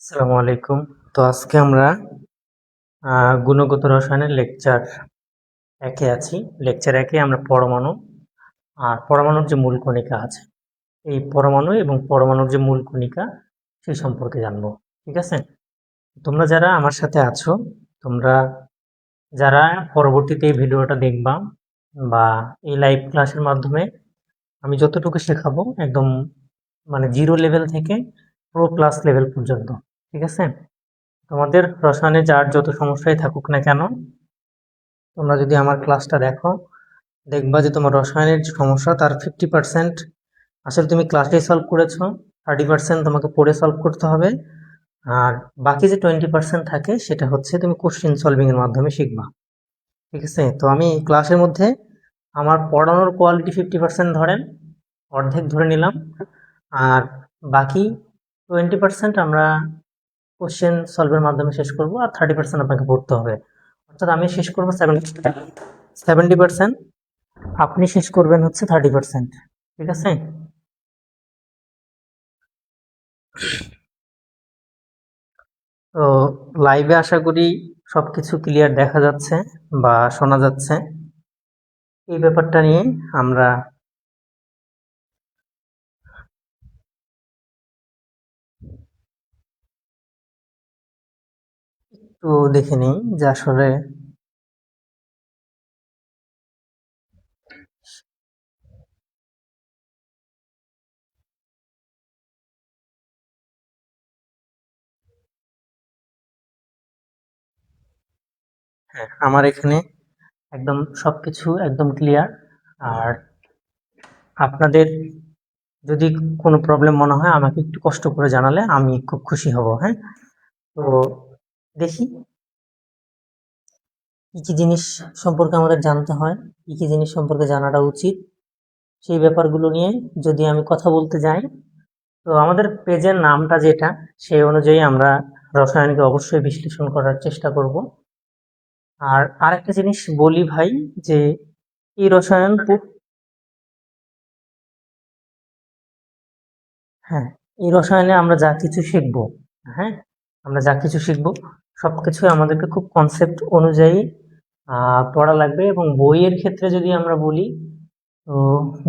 আসসালামু আলাইকুম। তো আজকে আমরা গুণগত রসায়নের লেকচার একে আছি। লেকচার একে আমরা পরমাণু আর পরমাণুর যে মূল কণিকা আছে, এই পরমাণু এবং পরমাণুর যে মূল কণিকা সেই সম্পর্কে জানবো। ঠিক আছে? তোমরা যারা আমার সাথে আছো, তোমরা যারা পরবর্তীতে এই ভিডিওটা দেখবা বা এই লাইভ ক্লাসের মাধ্যমে আমি যতটুকু শেখাবো একদম মানে জিরো লেভেল থেকে প্রো ক্লাস লেভেল পর্যন্ত। ঠিক আছে? তোমাদের রসায়নে যার যত সমস্যাই থাকুক না কেন, তোমরা যদি আমার ক্লাসটা দেখো, দেখবা যে তোমার রসায়নের যে সমস্যা তার 50% আসলে তুমি ক্লাসেই সলভ করেছো, 30% তোমাকে পড়ে সলভ করতে হবে, আর বাকি যে 20% থাকে সেটা হচ্ছে তুমি কোশ্চেন সলভিং এর মাধ্যমে শিখবা। ঠিক আছে? তো আমি ক্লাসের মধ্যে আমার পড়ানোর কোয়ালিটি 50% ধরেন, অর্ধেক ধরে নিলাম, আর বাকি 20% আমরা কোশ্চেন সলভের মাধ্যমে শেষ করব, আর 30% আপনাকে পড়তে হবে। অর্থাৎ আমি শেষ করবো 70%, আপনি শেষ করবেন হচ্ছে 30%। ঠিক আছে? তো লাইভে আশা করি সবকিছু ক্লিয়ার দেখা যাচ্ছে বা শোনা যাচ্ছে। এই ব্যাপারটা নিয়ে আমরা একটু দেখে নিই যে আসলে হ্যাঁ, আমার এখানে একদম সবকিছু একদম ক্লিয়ার। আর আপনাদের যদি কোনো প্রবলেম মনে হয় আমাকে একটু কষ্ট করে জানালে আমি খুব খুশি হব। হ্যাঁ, তো দেখি কি কি জিনিস সম্পর্কে আমাদের জানতে হয়, কি কি জিনিস সম্পর্কে জানাটা উচিত, সেই ব্যাপারগুলো নিয়ে যদি আমি কথা বলতে যাই, তো আমাদের পেজের নামটা যেটা, সেই অনুযায়ী আমরা রসায়নকে অবশ্যই বিশ্লেষণ করার চেষ্টা করব। আর আরেকটা জিনিস বলি ভাই, যে এই রসায়ন হ্যাঁ, এই রসায়নে আমরা যা কিছু শিখব, হ্যাঁ, আমরা যা কিছু শিখব সবকিছু আমাদেরকে খুব কনসেপ্ট অনুযায়ী পড়া লাগবে। এবং বইয়ের ক্ষেত্রে যদি আমরা বলি, তো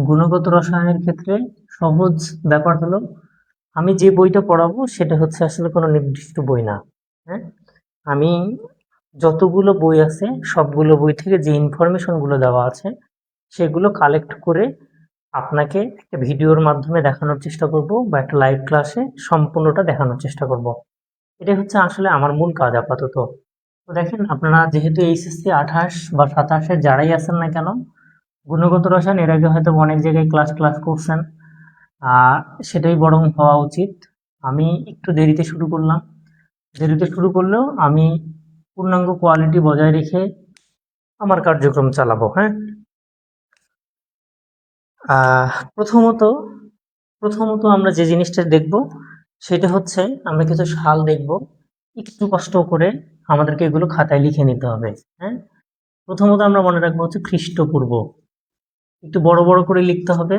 গুণগত রসায়নের ক্ষেত্রে সহজ ব্যাপার হলো, আমি যে বইটা পড়াবো সেটা হচ্ছে আসলে কোনো নির্দিষ্ট বই না। হ্যাঁ, আমি যতগুলো বই আছে সবগুলো বই থেকে যে ইনফরমেশনগুলো দেওয়া আছে সেগুলো কালেক্ট করে আপনাকে একটা ভিডিওর মাধ্যমে দেখানোর চেষ্টা করব, বা একটা লাইভ ক্লাসে সম্পূর্ণটা দেখানোর চেষ্টা করব। এটাই হচ্ছে আসলে আমার মূল কাজ আপাতত। তো দেখেন, আপনারা যেহেতু এইচএসসি 28 বা 27-এ যারাই আছেন না কেন, গুণগত রসায়ন এর আগে হয়তো অনেক জায়গায় ক্লাস ক্লাস করছেন, আহ সেটাই বরং হওয়া উচিত। আমি একটু দেরিতে শুরু করলাম, দেরিতে শুরু করলেও আমি পূর্ণাঙ্গ কোয়ালিটি বজায় রেখে আমার কার্যক্রম চালাবো। হ্যাঁ, প্রথমত প্রথমত আমরা যে জিনিসটা দেখব সেটা হচ্ছে আমরা কিছু সাল দেখব। একটু কষ্ট করে আমাদেরকে এগুলো খাতায় লিখে নিতে হবে। হ্যাঁ, প্রথমত আমরা মনে রাখবো হচ্ছে খ্রিস্টপূর্ব, একটু বড় বড় করে লিখতে হবে,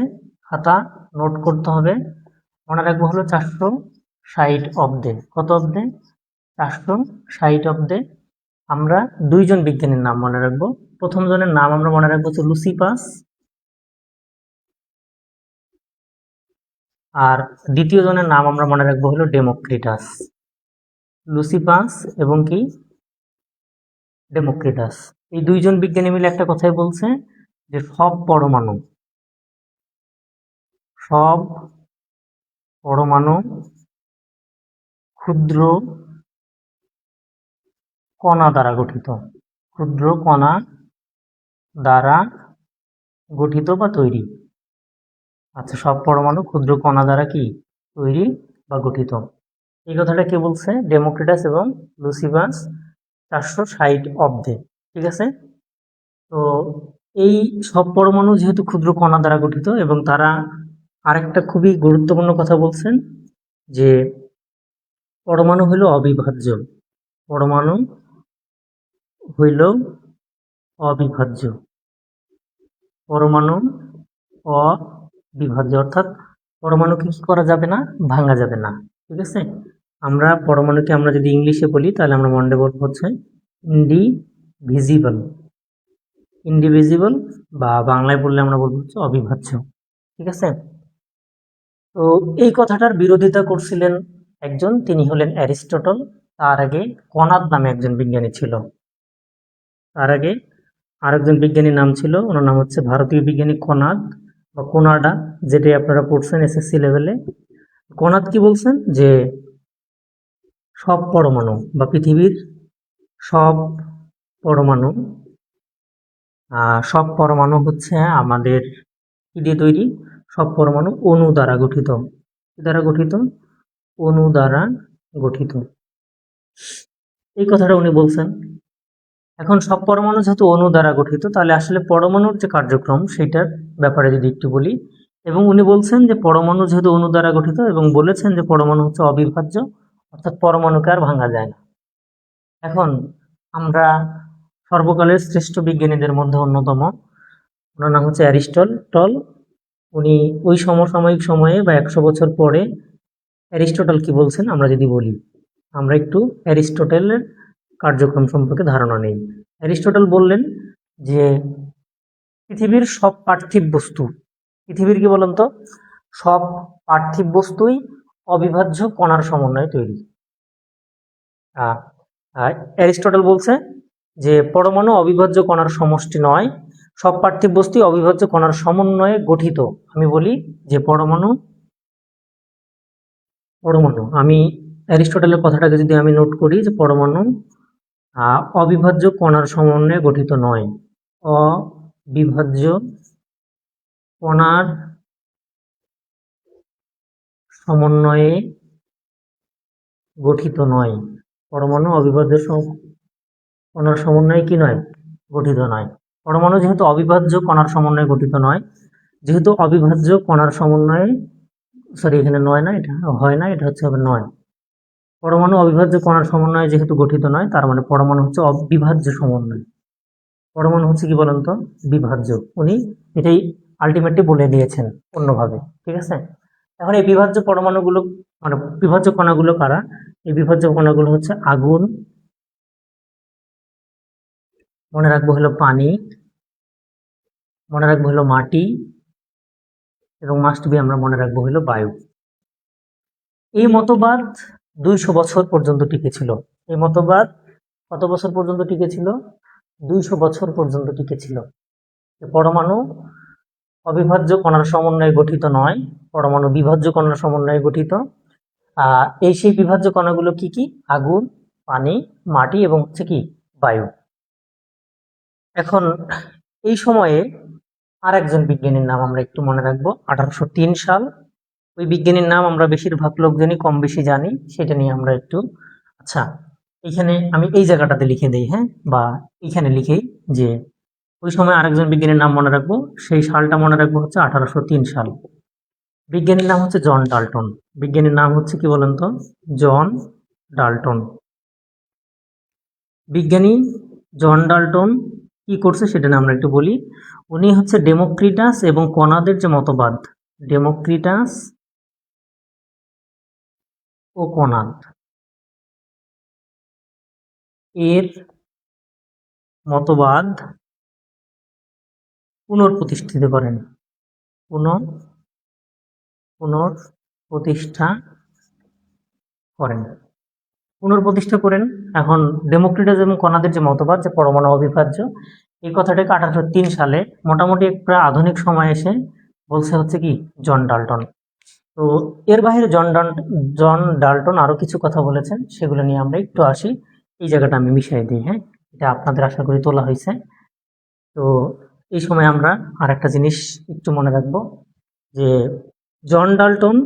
খাতা নোট করতে হবে। মনে রাখবো হলো 460 অব্দে। কত অব্দে? 460 অব্দে আমরা দুইজন বিজ্ঞানীর নাম মনে রাখবো। প্রথম জনের নাম আমরা মনে রাখবো হচ্ছে লুসিপাস, আর দ্বিতীয় জনের নাম আমরা মনে রাখবো হলো ডেমোক্রিটাস। লুসিপাস এবং কি ডেমোক্রিটাস, এই দুইজন বিজ্ঞানী মিলে একটা কথাই বলছে যে সব পরমাণু ক্ষুদ্র কণা দ্বারা গঠিত, ক্ষুদ্র কণা দ্বারা গঠিত বা তৈরি। আচ্ছা, সব পরমাণু ক্ষুদ্র কণা দ্বারা কি তৈরি বা গঠিত, এই কথাটা কে বলছে? ডেমোক্রিটাস এবং লুসিপাস, 460 অব্দে। ঠিক আছে? তো এই সব পরমাণু যেহেতু ক্ষুদ্র কণা দ্বারা গঠিত, এবং তারা আরেকটা খুবই গুরুত্বপূর্ণ কথা বলছেন যে পরমাণু হইল অবিভাজ্য, পরমাণু হইল অবিভাজ্য, পরমাণু অবিভাজ্য, অর্থাৎ পরমাণুকে কি করা যাবে না? ভাঙা যাবে না। ঠিক আছে? আমরা পরমাণুকে আমরা যদি ইংলিশে বলি তাহলে আমরা মনে বলবো হচ্ছে ইন্ডিভিজিবল। ইন্ডিভিজিবল বা বাংলায় বললে আমরা বলবো হচ্ছে অবিভাজ্য। ঠিক আছে, তো এই কথাটার বিরোধিতা করছিলেন একজন, তিনি হলেন অ্যারিস্টটল। তার আগে কনাদ নামে একজন বিজ্ঞানী ছিল। তার আগে আরেকজন বিজ্ঞানীর নাম ছিল, ওনার নাম হচ্ছে ভারতীয় বিজ্ঞানী কনাদ বা কোনাডা, যেটাই আপনারা পড়ছেন এসএসসি লেভেলে। কনাদ কি বলছেন যে সব পরমাণু বা পৃথিবীর সব পরমাণু সব পরমাণু হচ্ছে আমাদের কি দিয়ে তৈরি? সব পরমাণু অণু দ্বারা গঠিত। কি দ্বারা গঠিত? অণু দ্বারা গঠিত। এই কথাটা উনি বলছেন। এখন সব পরমাণু যেহেতু অণু দ্বারা গঠিত, তাহলে আসলে পরমাণুর যে কার্যক্রম সেটার ব্যাপারে যদি একটু বলি, এবং উনি বলছেন যে পরমাণু যেহেতু অণু দ্বারা গঠিত এবং বলেছেন যে পরমাণু হচ্ছে অবিভাজ্য, অর্থাৎ পরমাণুকে আর ভাঙা যায় না। এখন আমরা সর্বকালের শ্রেষ্ঠ বিজ্ঞানীদের মধ্যে অন্যতম, ওনার নাম হচ্ছে অ্যারিস্টটল। উনি ওই সমসাময়িক সময়ে বা 100 বছর পরে অ্যারিস্টটল কি বলছেন আমরা যদি বলি, আমরা একটু অ্যারিস্টটলের কার্যক্রম সম্পর্কে ধারণা নেই। অ্যারিস্টটল বললেন যে পৃথিবীর সব পার্থিব বস্তু, পৃথিবীর কি বলেন তো, সব পার্থিব বস্তুই অবিভাজ্য কণার সমন্বয়ে তৈরি। অ্যারিস্টটল বলছে যে পরমাণু অবিভাজ্য কণার সমষ্টি নয়, সব পার্থিব বস্তুই অবিভাজ্য কণার সমন্বয়ে গঠিত। আমি বলি যে পরমাণু আমি অ্যারিস্টটলের কথাটাকে যদি আমি নোট করি যে পরমাণু অবিভাজ্য কণার সমন্বয়ে গঠিত নয়। অবিভাজ্য কণার সমন্বয়ে গঠিত নয়। পরমাণু অবিভাজ্য কণার সমন্বয়ে কি নয়? গঠিত নয়। পরমাণু যেহেতু অবিভাজ্য কণার সমন্বয়ে গঠিত নয়, যেহেতু অবিভাজ্য কণার সমন্বয়ে, সরি এখানে নয় না, এটা হয় না, এটা হচ্ছে হবে নয়। পরমাণু অবিভাজ্য কণার সমন্বয়ে যেহেতু গঠিত নয়, তার মানে পরমাণু হচ্ছে অবিভাজ্য সমন্বয়। পরমাণু হচ্ছে কি বলেন তো? বিভাজ্য। উনি এটাই আলটিমেটলি বলে দিয়েছেন অন্যভাবে। ঠিক আছে, এখন এই বিভাজ্য পরমাণুগুলো মানে বিভাজ্য কণাগুলো কারা? এই বিভাজ্য কণাগুলো হচ্ছে আগুন, মনে রাখবো হলো পানি, মনে রাখবো হলো মাটি, এবং মাস্ট বি আমরা মনে রাখবো হলো বায়ু। এই মতবাদ 200 বছর পর্যন্ত টিকেছিল। এই মতবাদ কত বছর পর্যন্ত টিকেছিল? 200 বছর পর্যন্ত টিকেছিল। পরমাণু অবিভাজ্য কণার সমন্বয়ে গঠিত নয়, পরমাণু বিভাজ্য কণার সমন্বয়ে গঠিত। এই সেই বিভাজ্য কণাগুলো কি কি? আগুন, পানি, মাটি এবং হচ্ছে কি বায়ু। এখন এই সময়ে আর একজন বিজ্ঞানীর নাম আমরা একটু মনে রাখবো, 1803 সাল। ওই বিজ্ঞানীর নাম আমরা বেশিরভাগ লোকজনই কম বেশি জানি, সেটা নিয়ে আমরা একটু, আচ্ছা এখানে আমি এই জায়গাটাতে লিখে দিই, হ্যাঁ, বা এখানে লিখেই যে ওই সময় আরেকজন বিজ্ঞানীর নাম মনে রাখবো, সেই সালটা মনে রাখবো হচ্ছে 1803 সাল। বিজ্ঞানীর নাম হচ্ছে জন ডাল্টন। বিজ্ঞানীর নাম হচ্ছে কি বলেন তো? John Dalton. বিজ্ঞানী জন ডাল্টন কি করছে সেটা নিয়ে আমরা একটু বলি। উনি হচ্ছে ডেমোক্রিটাস এবং কণাদের যে মতবাদ, ডেমোক্রিটাস ও কণাদ এর মতবাদ পুনঃপ্রতিষ্ঠিত করেন। পুনঃপ্রতিষ্ঠা করেন। পুনঃপ্রতিষ্ঠা করেন। এখন ডেমোক্রিটাস এবং কণাদের যে মতবাদ যে পরমাণু অবিভাজ্য, এই কথাটাকে 1803 সালে মোটামুটি প্রায় আধুনিক সময় এসে বলছে হচ্ছে কি জন ডাল্টন। তো এর বাইরে জন ডাল্টন আরো কিছু কথা বলেছেন, সেগুলো নিয়ে আমরা একটু আসি। এই জায়গাটা আমি মিশিয়ে দিই, হ্যাঁ, এটা আপনাদের আশা করি তোলা হয়েছে। তো এই সময় আমরা আর একটা জিনিস একটু মনে রাখবো যে জন ডাল্টন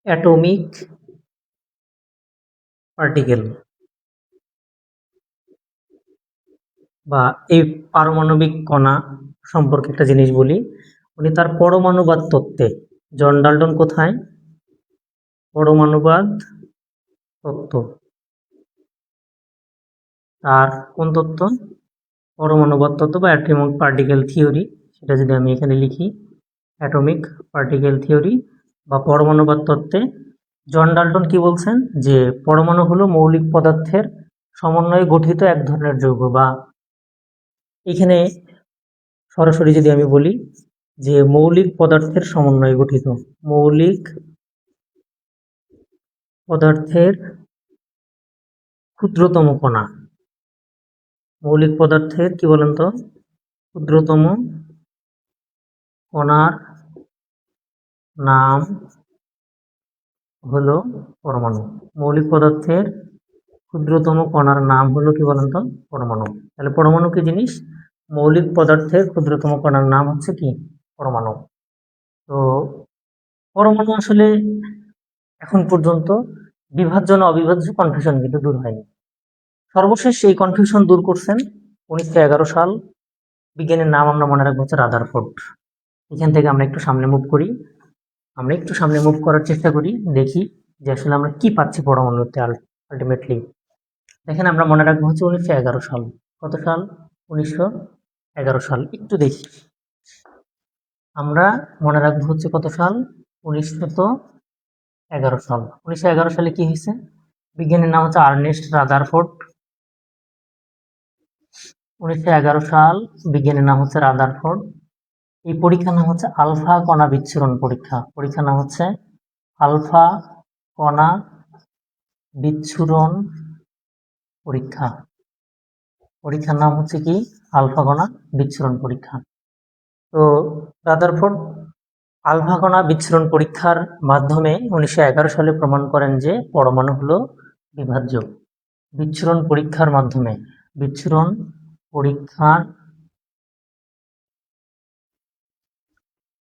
অ্যাটমিক পার্টিকেল বা এই পারমাণবিক কণা সম্পর্কে একটা জিনিস বলি। উনি তার পরমাণুবাদ তত্ত্বে, জন ডাল্টন কোথায়? পরমাণুবাদ তত্ত্ব। আর কোন তত্ত্ব? পরমাণুবাদ তত্ত্ব বা অ্যাটমিক পার্টিকেল থিওরি। সেটা যদি আমি এখানে লিখি, অ্যাটমিক পার্টিকেল থিওরি বা পরমাণুবাদ তত্ত্বে জন ডাল্টন কি বলছেন যে পরমাণু হলো মৌলিক পদার্থের সমন্বয়ে গঠিত এক ধরনের যৌগ, বা এখানে সরাসরি যদি আমি বলি যে মৌলিক পদার্থের সমন্বয়ে গঠিত, মৌলিক পদার্থের ক্ষুদ্রতম কণা, মৌলিক পদার্থের কি বলেন তো ক্ষুদ্রতম কণার নাম হলো পরমাণু। মৌলিক পদার্থের ক্ষুদ্রতম কণার নাম হলো কি বলেন তো পরমাণু। তাহলে পরমাণু কি জিনিস? মৌলিক পদার্থের ক্ষুদ্রতম কণার নাম হচ্ছে কি পরমাণু। তো পরমাণু আসলে এখন পর্যন্ত বিভাজ্য না অবিভাজ্য কনফিউশন কিন্তু দূর হয়নি। সর্বশেষ এই কনফিউশন দূর করছেন 1911 সাল। বিজ্ঞানের নাম আমরা মনে রাখবো হচ্ছে রাদারফোর্ড। এখান থেকে আমরা একটু সামনে মুভ করি, আমরা একটু সামনে মুভ করার চেষ্টা করি, দেখি যে আসলে আমরা কি পাচ্ছি পরমাণুতে আলটিমেটলি। দেখেন আমরা মনে রাখবো হচ্ছে 1911 সাল। কত সাল? 1911 সাল। একটু দেখি, আমরা মনে রাখবো হচ্ছে কত সাল? 1911 সাল। 1911 সালে কি হয়েছে? বিজ্ঞানীর নাম হচ্ছে আর্নেস্ট রাদারফোর্ড। 1911 সাল, বিজ্ঞানীর নাম হচ্ছে রাদারফোর্ড। এই পরীক্ষার নাম হচ্ছে আলফা কণা বিচ্ছুরণ পরীক্ষা। পরীক্ষার নাম হচ্ছে আলফা কণা বিচ্ছুরণ পরীক্ষা। পরীক্ষার নাম হচ্ছে কি? আলফা কণা বিচ্ছুরণ পরীক্ষা। তো রাদারফোর্ড আলফা কণা বিচ্ছুরণ পরীক্ষার মাধ্যমে 1911 সালে প্রমাণ করেন যে পরমাণু হলো বিভাজ্য। বিচ্ছুরণ পরীক্ষার মাধ্যমে, বিচ্ছুরণ পরীক্ষার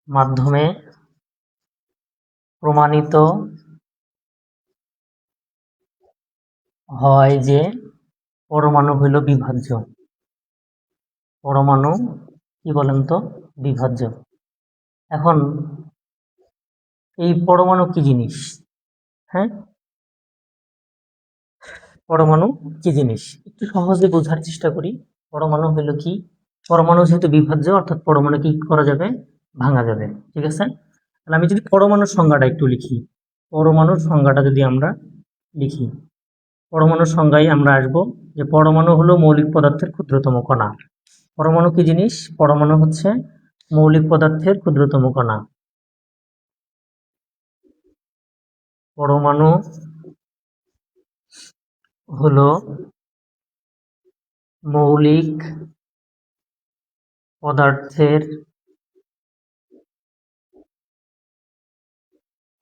মাধ্যমে প্রমাণিত হয় যে পরমাণু হইল বিভাজ্য। পরমাণু কি বলেন তো বিভাজ্য। এখন এই পরমাণু কি জিনিস? হ্যাঁ, পরমাণু কি জিনিস একটু সহজে বোঝার চেষ্টা করি। পরমাণু হলো কি? পরমাণু যেহেতু বিভাজ্য, অর্থাৎ পরমাণু কি করা যাবে? ভাঙা যাবে। ঠিক আছে, তাহলে আমি যদি পরমাণুর সংজ্ঞাটা একটু লিখি, পরমাণুর সংজ্ঞাটা যদি আমরা লিখি, পরমাণুর সংজ্ঞায় আমরা আসব যে পরমাণু হলো মৌলিক পদার্থের ক্ষুদ্রতম কণা। পরমাণু কি জিনিস? পরমাণু হচ্ছে মৌলিক পদার্থের ক্ষুদ্রতম কণা। পরমাণু হলো মৌলিক পদার্থের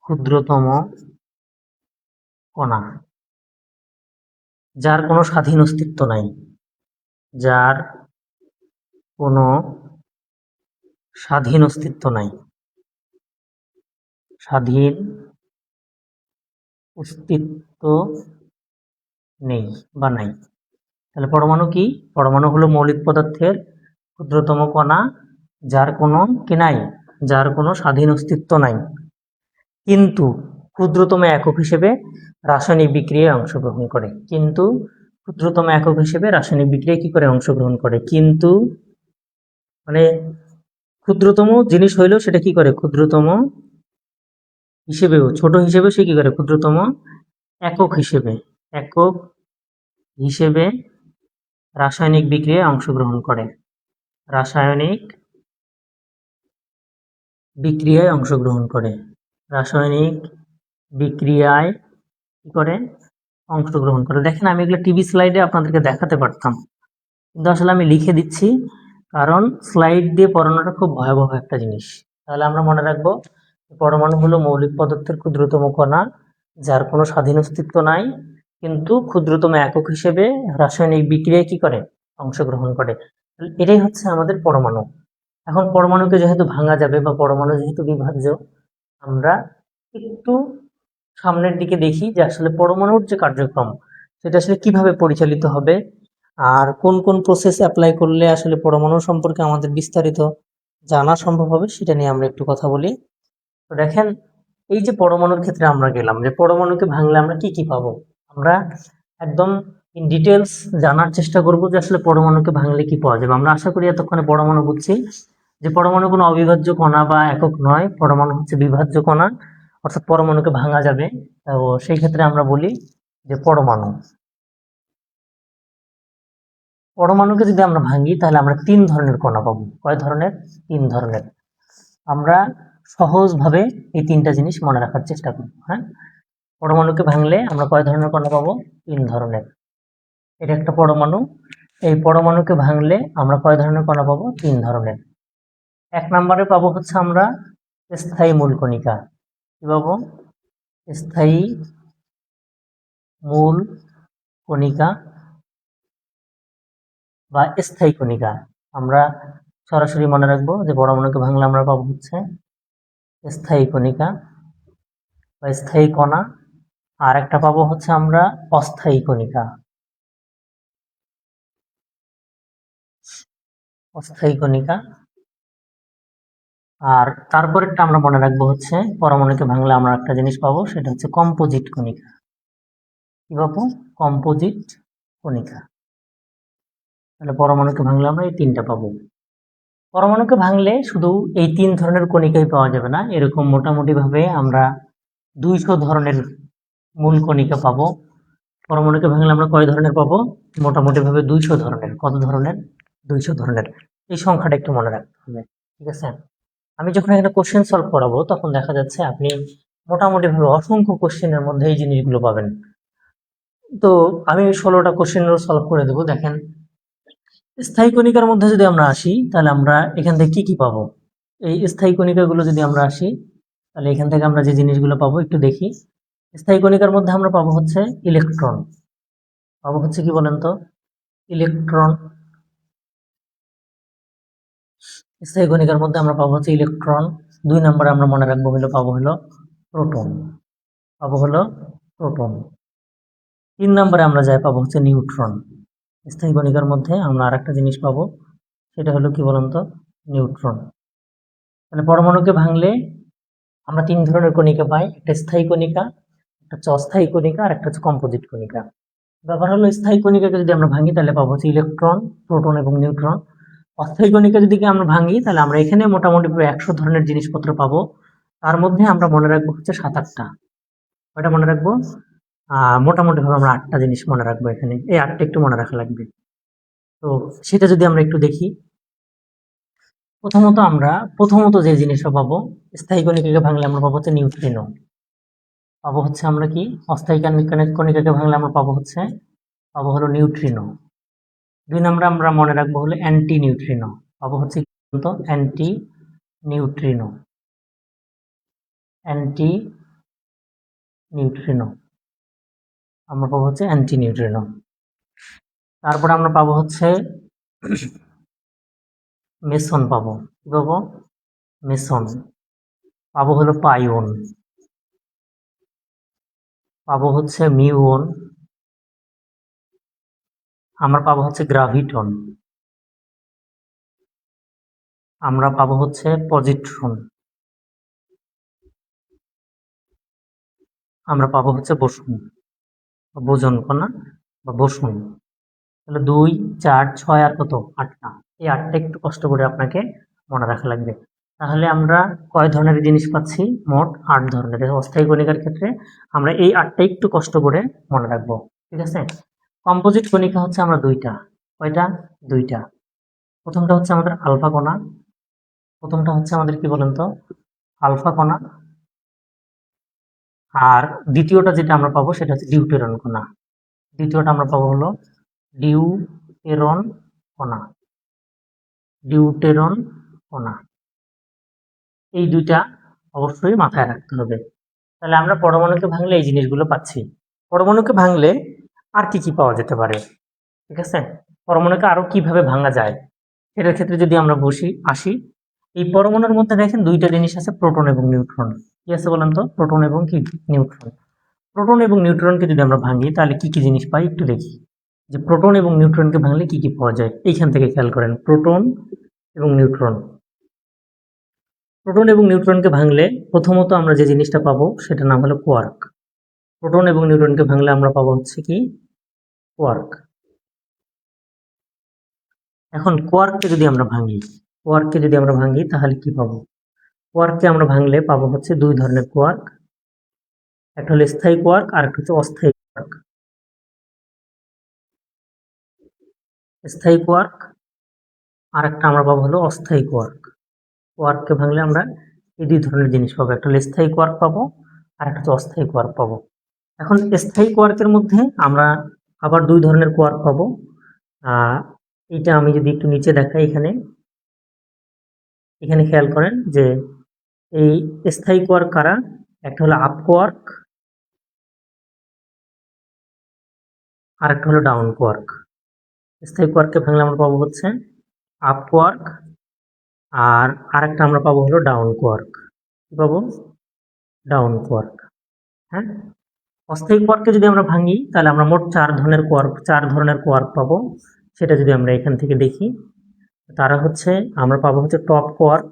ক্ষুদ্রতম কণা, যার কোনো স্বাধীন অস্তিত্ব নাই, যার কোনো স্বাধীন অস্তিত্ব নাই, স্বাধীন অস্তিত্ব নেই বা নাই। তাহলে পরমাণু কি? পরমাণু হলো মৌলিক পদার্থের ক্ষুদ্রতম কণা, যার কোনো কি নাই, যার কোনো স্বাধীন অস্তিত্ব নাই, কিন্তু ক্ষুদ্রতম একক হিসেবে রাসায়নিক বিক্রিয়ায় অংশগ্রহণ করে। কিন্তু ক্ষুদ্রতম একক হিসেবে রাসায়নিক বিক্রিয়ায় কি করে? অংশগ্রহণ করে। কিন্তু মানে ক্ষুদ্রতম জিনিস হইলেও সেটা কি করে? ক্ষুদ্রতম হিসেবেও, ছোট হিসেবেও সে কি করে? ক্ষুদ্রতম একক হিসেবে, একক হিসেবে রাসায়নিক বিক্রিয়ায় অংশগ্রহণ করে। রাসায়নিক বিক্রিয়ায় অংশগ্রহণ করে। রাসায়নিক বিক্রিয়ায় কি করে? অংশগ্রহণ করে। দেখেন আমি এগুলো টিভি স্লাইডে আপনাদেরকে দেখাতে পারতাম, কিন্তু আসলে আমি লিখে দিচ্ছি, কারণ স্লাইড দিয়ে পড়ানোটা খুব ভয়াবহ একটা জিনিস। তাহলে আমরা মনে রাখবো পরমাণু হলো মৌলিক পদার্থের ক্ষুদ্রতম কণা, যার কোনো স্বাধীন অস্তিত্ব নাই, কিন্তু ক্ষুদ্রতম একক হিসেবে রাসায়নিক বিক্রিয়ায় কি করে? অংশগ্রহণ করে। এটাই হচ্ছে আমাদের পরমাণু। এখন পরমাণুকে যেহেতু ভাঙা যাবে বা পরমাণু যেহেতু বিভাজ্য, আমরা একটু সামনের দিকে দেখি যে আসলে পরমাণুর যে কার্যক্রম সেটা আসলে কিভাবে পরিচালিত হবে, আর কোন কোন প্রসেস অ্যাপ্লাই করলে আসলে পরমাণু সম্পর্কে আমাদের বিস্তারিত জানা সম্ভব হবে, সেটা নিয়ে আমরা একটু কথা বলি। তো দেখেন, এই যে পরমাণুর ক্ষেত্রে আমরা গেলাম যে পরমাণুকে ভাঙলে আমরা কি কি পাবো, আমরা একদম ইন ডিটেলস জানার চেষ্টা করব যে আসলে পরমাণুকে ভাঙলে কি পাওয়া যাবে। আমরা আশা করি এতক্ষণে পরমাণু বুঝছি যে পরমাণু কোনো অবিভাজ্য কণা বা একক নয়, পরমাণু হচ্ছে বিভাজ্য কণা, অর্থাৎ পরমাণুকে ভাঙা যাবে। তো সেই ক্ষেত্রে আমরা বলি যে পরমাণু। পরমাণুকে যদি আমরা ভাঙি তাহলে আমরা 3 ধরনের কণা পাবো। কয় ধরনের? 3 ধরনের। আমরা সহজভাবে এই 3টা জিনিস মনে রাখার চেষ্টা করব। হ্যাঁ, পরমাণুকে ভাঙলে আমরা কয় ধরনের কণা পাবো? 3 ধরনের। এটা একটা পরমাণু। এই পরমাণুকে ভাঙলে আমরা কয় ধরনের কণা পাবো? 3 ধরনের। 1 নম্বরে পাবো হচ্ছে আমরা স্থায়ী মূল কণিকা। কি পাবো? স্থায়ী মূল কণিকা বা স্থায়ী কণিকা। আমরা সরাসরি মনে রাখবো যে পরমাণুকে ভাঙলে আমরা পাবো হচ্ছে স্থায়ী কণিকা বা স্থায়ী কণা। আর একটা পাবো হচ্ছে আমরা অস্থায়ী কণিকা। অস্থায়ী কণিকা। আর তারপরেরটা আমরা মনে রাখবো হচ্ছে পরমাণুকে ভাঙলে আমরা একটা জিনিস পাবো, সেটা হচ্ছে কম্পোজিট কণিকা। কি পাবো? কম্পোজিট কণিকা। তাহলে পরমাণুকে ভাঙলে আমরা এই 3টা পাবো। পরমাণুকে ভাঙলে শুধু এই 3 ধরনের কণিকাই পাওয়া যাবে না, এরকম মোটামুটি ভাবে আমরা 200 ধরনের মূল কণিকা পাবো। পরমাণুকে ভাঙলে আমরা কয় ধরনের পাবো? মোটামুটি ভাবে 200 ধরনের। কত ধরনের? 200 ধরনের। এই সংখ্যাটা একটু মনে রাখতে হবে। ঠিক আছে? আমি যখন এখানে কোশ্চেন সলভ করাবো তখন দেখা যাচ্ছে আপনি মোটামুটি ভাবে অসংখ্য কোশ্চেনের মধ্যে এই জিনিসগুলো পাবেন। তো আমি 16টা কোশ্চেন সলভ করে দেবো। দেখেন, স্থায়ী কণিকার মধ্যে যদি আমরা আসি তাহলে আমরা এখান থেকে কি কি পাবো? এই স্থায়ী কণিকাগুলো যদি আমরা আসি তাহলে এখান থেকে আমরা যে জিনিসগুলো পাবো একটু দেখি। স্থায়ী কণিকার মধ্যে আমরা পাবো হচ্ছে ইলেকট্রন। পাবো হচ্ছে কি বলেন তো? ইলেকট্রন। স্থায়ী কণিকার মধ্যে আমরা পাবো হচ্ছে ইলেকট্রন। 2 নম্বরে আমরা মনে রাখবো হলো পাবো হলো প্রোটন। পাবো হলো প্রোটন। 3 নম্বরে আমরা যাই পাবো হচ্ছে নিউট্রন। স্থায়ী কণিকার মধ্যে আমরা আরেকটা জিনিস পাবো, সেটা হলো কি বলেন তো? নিউট্রন। তাহলে পরমাণুকে ভাঙলে আমরা 3 ধরনের কণিকা পাই, একটা স্থায়ী কণিকা, একটা হচ্ছে অস্থায়ী কণিকা, আর একটা হচ্ছে কম্পোজিট কণিকা। ব্যাপার হলো স্থায়ী কণিকাকে যদি আমরা ভাঙি তাহলে পাবো হচ্ছে ইলেকট্রন, প্রোটন এবং নিউট্রন। অস্থায়ী কণিকা যদি আমরা ভাঙি তাহলে আমরা এখানে মোটামুটি 100 ধরনের জিনিসপত্র পাবো। তার মধ্যে আমরা মনে রাখবো হচ্ছে 7-8টা। ওইটা মনে রাখবো মোটামুটি ভাবে আমরা 8টা জিনিস মনে রাখবো। এখানে এই 8টা একটু মনে রাখা লাগবে। তো সেটা যদি আমরা একটু দেখি, প্রথমত যে জিনিসটা পাবো, স্থায়ী কণিকাকে ভাঙলে আমরা পাবো হচ্ছে নিউট্রিনো। পাবো হচ্ছে আমরা কি? অস্থায়ী কণিকাকে ভাঙলে আমরা পাবো হলো নিউট্রিনো। 2 নম্বরে আমরা মনে রাখবো হলো অ্যান্টি নিউট্রিনো। পাবো হচ্ছে অ্যান্টি নিউট্রিনো। অ্যান্টি নিউট্রিনো আমরা পাবো হচ্ছে অ্যান্টি নিউট্রিনো। তারপরে আমরা পাবো হচ্ছে মেসন। পাবো কি পাবো? মেসন। পাবো হলো পাইওন। পাবো হচ্ছে মিউন। আমরা পাবো হচ্ছে গ্রাভিটন। আমরা পাবো হচ্ছে পজিট্রন। আমরা পাবো হচ্ছে বোসন, বোজন কণা বা বোসন। তাহলে 2, 4, 6 আর কত? 8টা। এই 8টা একটু কষ্ট করে আপনাকে মনে রাখা লাগবে। তাহলে আমরা কয় ধরনের জিনিস পাচ্ছি? মোট 8 ধরনের। অস্থায়ী কণিকার ক্ষেত্রে আমরা এই 8টা একটু কষ্ট করে মনে রাখবো। ঠিক আছে? কম্পোজিট কণিকা হচ্ছে আমরা 2টা। কয়টা? 2টা। প্রথমটা হচ্ছে আমাদের আলফা কণা। প্রথমটা হচ্ছে আমাদের কি বলেন তো? আলফা কণা। আর দ্বিতীয়টা যেটা আমরা পাবো সেটা হচ্ছে ডিউটেরন কণা। দ্বিতীয়টা আমরা পাবো হলো ডিউটেরন কণা। ডিউটেরন কণা। এই 2টা অবশ্যই মাথায় রাখতে হবে। তাহলে আমরা পরমাণুকে ভাঙলে এই জিনিসগুলো পাচ্ছি। পরমাণুকে ভাঙলে আর কি কি পাওয়া যেতে পারে? ঠিক আছে? পরমাণুকে আরো কিভাবে ভাঙা যায় এটার ক্ষেত্রে যদি আমরা আসি, এই পরমাণুর মধ্যে দেখেন 2টা জিনিস আছে, প্রোটন এবং নিউট্রন। কি আছে বলেন তো? প্রোটন এবং কি? নিউট্রন। প্রোটন এবং নিউট্রনকে যদি আমরা ভাঙি তাহলে কি কি জিনিস পাই একটু দেখি। যে প্রোটন এবং নিউট্রনকে ভাঙলে কি কি পাওয়া যায়, এইখান থেকে খেয়াল করেন। প্রোটন এবং নিউট্রন। প্রোটন এবং নিউট্রনকে ভাঙলে প্রথমত আমরা যে জিনিসটা পাবো সেটার নাম হলো কোয়ার্ক। প্রোটন এবং নিউট্রনকে ভাঙলে আমরা পাবো হচ্ছে কি? কোয়ার্ক। এখন কোয়ার্ককে যদি আমরা ভাঙি তাহলে কি পাবো? কোয়ার্ককে আমরা ভাঙলে পাবো হচ্ছে 2 ধরনের কোয়ার্ক। একটা হলো স্থায়ী কোয়ার্ক আর একটা হচ্ছে অস্থায়ী কোয়ার্ক। স্থায়ী কোয়ার্ক আর একটা আমরা পাবো হলো অস্থায়ী কোয়ার্ক। কোয়ার্ককে ভাঙলে আমরা এই দুই ধরনের জিনিস পাবো, একটা হলো স্থায়ী কোয়ার্ক পাবো আর একটা হচ্ছে অস্থায়ী কোয়ার্ক পাবো। এখন স্থায়ী কোয়ার্কের মধ্যে আমরা আবার দুই ধরনের কোয়ার্ক পাবো। এটা আমি যদি একটু নিচে দেখাই, এখানে এখানে খেয়াল করেন যে এই স্থায়ী কোয়ার্ক কারা, একটা হলো আপ কোয়ার্ক আর একটা হলো ডাউন কোয়ার্ক। স্থায়ী কোয়ার্ককে ভাঙলে আমরা পাবো হচ্ছে আপ কোয়ার্ক আর আরেকটা আমরা পাবো হলো ডাউন কোয়ার্ক। কি পাবো? Down quark. হ্যাঁ, অস্থায়ী কোয়ার্ককে যদি আমরা ভাঙি তাহলে আমরা মোট চার ধরনের কোয়ার্ক পাবো। সেটা যদি আমরা এখান থেকে দেখি, তারা হচ্ছে আমরা পাবো হচ্ছে টপ কোয়ার্ক,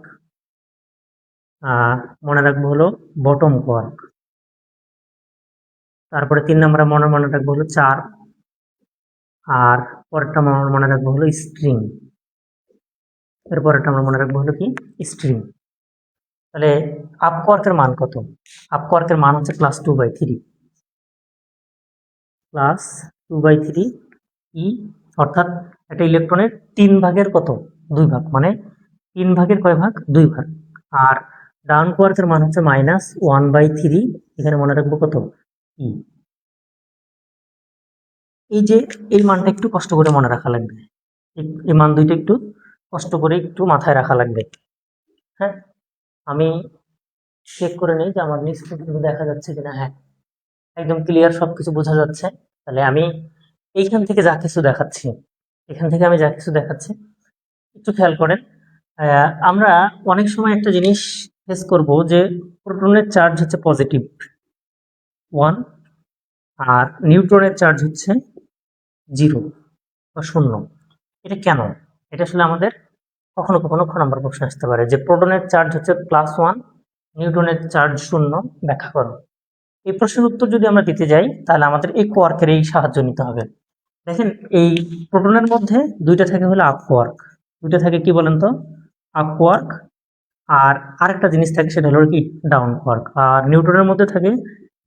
মনে রাখবো হলো বটম কোয়ার্ক, তারপরে 3 নম্বরে মনে রাখবো হলো চার, আর পরেরটা মনে রাখবো হলো স্ট্রিং, এরপরেরটা আমরা মনে রাখবো হলো কি স্ট্রিং। তাহলে আপ কোয়ার্কের মান কত? আপ কোয়ার্কের মান হচ্ছে +2/3 +2/3 ই, অর্থাৎ একটা ইলেকট্রনের 3 ভাগের কত? 2 ভাগ, মানে 3 ভাগের কয় ভাগ? 2 ভাগ। আর ডাউন কোয়ার্কের মান হচ্ছে -1/3, এখানে মনে রাখবো কত? ই। এই যে এই মানটা একটু কষ্ট করে মনে রাখা লাগবে, এই মান দুইটা একটু কষ্ট করে একটু মাথায় রাখা লাগবে। হ্যাঁ, আমি চেক করে নিই যে আমার নিজ থেকে দেখা যাচ্ছে কিনা। হ্যাঁ, একদম ক্লিয়ার, সবকিছু বোঝা যাচ্ছে। তাহলে আমি এইখান থেকে যা কিছু দেখাচ্ছি, একটু খেয়াল করেন। আমরা অনেক সময় একটা জিনিস ফেস করব যে প্রোটনের চার্জ হচ্ছে +1 আর নিউট্রনের চার্জ হচ্ছে 0 বা 0। এটা কেন? এটা আসলে আমাদের কখনো খ নম্বর প্রশ্ন আসতে পারে যে প্রোটনের চার্জ হচ্ছে +1, নিউট্রনের চার্জ 0, ব্যাখ্যা করো। এই প্রশ্নের উত্তর যদি আমরা দিতে যাই তাহলে আমাদের এই কোয়ার্কের এই সাহায্য নিতে হবে। দেখেন, এই প্রোটনের মধ্যে দুইটা থাকে হলো আপ কোয়ার্ক, দুইটা থাকে কি বলেন তো? Up quark. আর আরেকটা জিনিস থাকে সেটা হলো কি ডাউন কোয়ার্ক। আর নিউট্রনের মধ্যে থাকে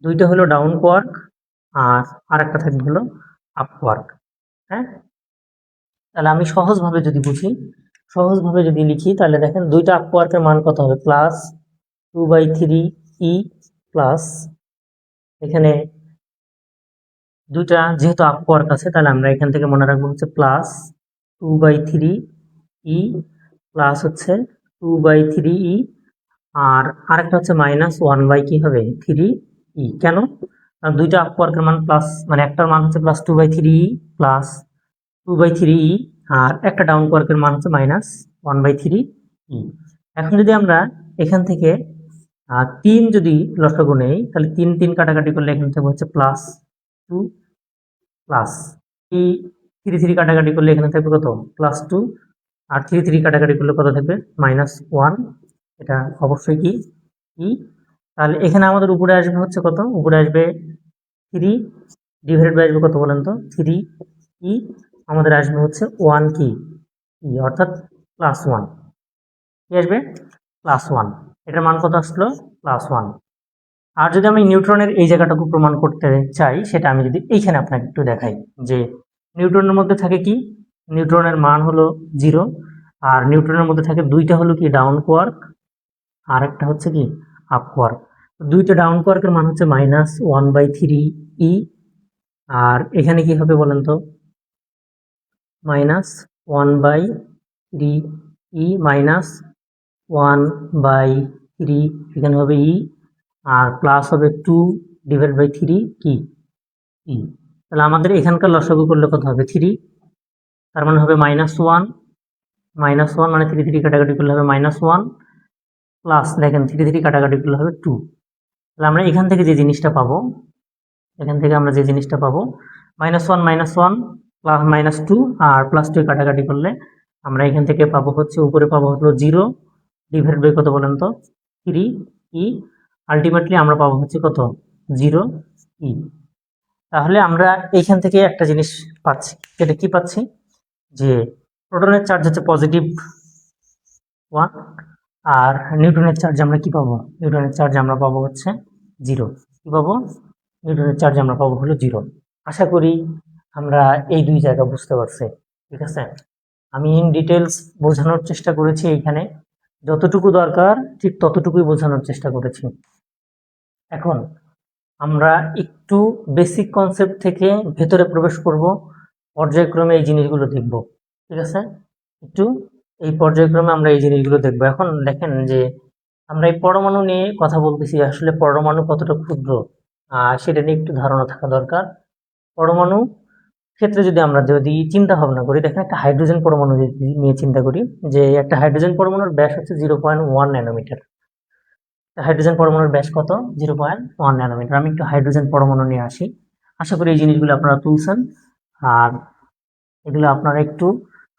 দুইটা হলো ডাউন কোয়ার্ক আর আরেকটা থাকবে হলো আপ কোয়ার্ক। হ্যাঁ, তাহলে আমি সহজভাবে যদি লিখি তাহলে দেখেন দুইটা আপ কোয়ার্কের মান কত হবে? +2/3 ই প্লাস, এখানে দুইটা যেহেতু আপ কোয়ার্ক আছে তাহলে আমরা এখান থেকে মনে রাখবো হচ্ছে +2/3 ই প্লাস হচ্ছে 2/3 ই, আর আরেকটা হচ্ছে -1 কি হবে 3 ই। কেন? কারণ দুইটা আপ কোয়ার্কের মান প্লাস, মানে একটার মান হচ্ছে +2/3 ই প্লাস 2/3 ই, আর একটা ডাউন কোয়ার্কের মান হচ্ছে -1/3 ই। এখন যদি আমরা এখান থেকে 3 যদি লসাগু নেই তাহলে 3 কাটাকাটি করলে এখান থেকে হচ্ছে +2 প্লাস এই 3 কাটাকাটি করলে এখানে থাকবে কত? +2, আর 3 কাটাকাটি করলে কত থাকবে? -1। এটা অবশ্যই কি ই। তাহলে এখানে আমাদের উপরে আসবে হচ্ছে কত? উপরে আসবে 3 ডিভাইডেড বাই আসবে কত বলেন তো? 3 ই, আমাদের আসবে হচ্ছে 1 কি ই, অর্থাৎ +1। কি আসবে? +1। এটার মান কত আসলো? +1। আর যদি আমি নিউট্রনের এই জায়গাটাকে প্রমাণ করতে চাই, সেটা আমি যদি এইখানে আপনাকে একটু দেখাই যে নিউট্রনের মধ্যে থাকে কি, নিউট্রনের মান হলো 0, আর নিউট্রনের মধ্যে থাকে দুইটা হলো কি ডাউন কোয়ার্ক আর একটা হচ্ছে কি আপ কোয়ার্ক। দুইটা ডাউন কোয়ার্কের মান হচ্ছে -1/3 ই, আর এখানে কি হবে বলেন তো? -1/3 ই -1/3, এখানে হবে ই, আর প্লাস হবে 2/3 কি ই। তাহলে আমাদের এখানকার লসাগু করলে কত হবে? 3, তার মানে হবে -1 মানে 3 কাটাকাটি করলে হবে -1 প্লাস, দেখেন 3 কাটাকাটি করলে হবে 2। তাহলে আমরা এখান থেকে যে জিনিসটা পাবো, -1 প্লাস -2 আর +2 কাটাকাটি করলে আমরা এখান থেকে পাবো হচ্ছে, উপরে পাবো হলো 0 ডিভাইড বাই কত বলেন তো? 3 ই। আলটিমেটলি আমরা পাবো হচ্ছে কত? 0 ই। তাহলে আমরা এইখান থেকে একটা জিনিস পাচ্ছি, সেটা কি পাচ্ছি? যে প্রোটনের চার্জ হচ্ছে +1 আর নিউট্রনের চার্জ আমরা কি পাবো? নিউট্রনের চার্জ আমরা পাবো হচ্ছে 0। কি পাবো, নিউটনের চার্জ আমরা পাবো হলো 0। আশা করি আমরা এই দুই জায়গা বুঝতে পারছি। ঠিক আছে, আমি ইন ডিটেলস বোঝানোর চেষ্টা করেছি, এখানে যতটুকু দরকার ঠিক ততটুকুই বোঝানোর চেষ্টা করেছি। এখন আমরা একটু বেসিক কনসেপ্ট থেকে ভেতরে প্রবেশ করব, পর্যায়ক্রমে এই জিনিসগুলো দেখব। ঠিক আছে, একটু এই পর্যায়ক্রমে আমরা এই জিনিসগুলো দেখব। এখন দেখেন যে আমরা এই পরমাণু নিয়ে কথা বলতেছি, আসলে পরমাণু কতটা ক্ষুদ্র সেটা নিয়ে একটু ধারণা থাকা দরকার। পরমাণু ক্ষেত্রে যদি চিন্তা ভাবনা করি, দেখেন একটা হাইড্রোজেন পরমাণু নিয়ে চিন্তা করি, যে একটা হাইড্রোজেন পরমাণুর ব্যাস হচ্ছে 0.1 ন্যানোমিটার। হাইড্রোজেন পরমাণুর ব্যাস কত, 0.1 ন্যানোমিটার। আমি একটু হাইড্রোজেন পরমাণু নিয়ে আসি। আশা করি এই জিনিসগুলো আপনারা তুলছেন, আর এগুলো আপনারা একটু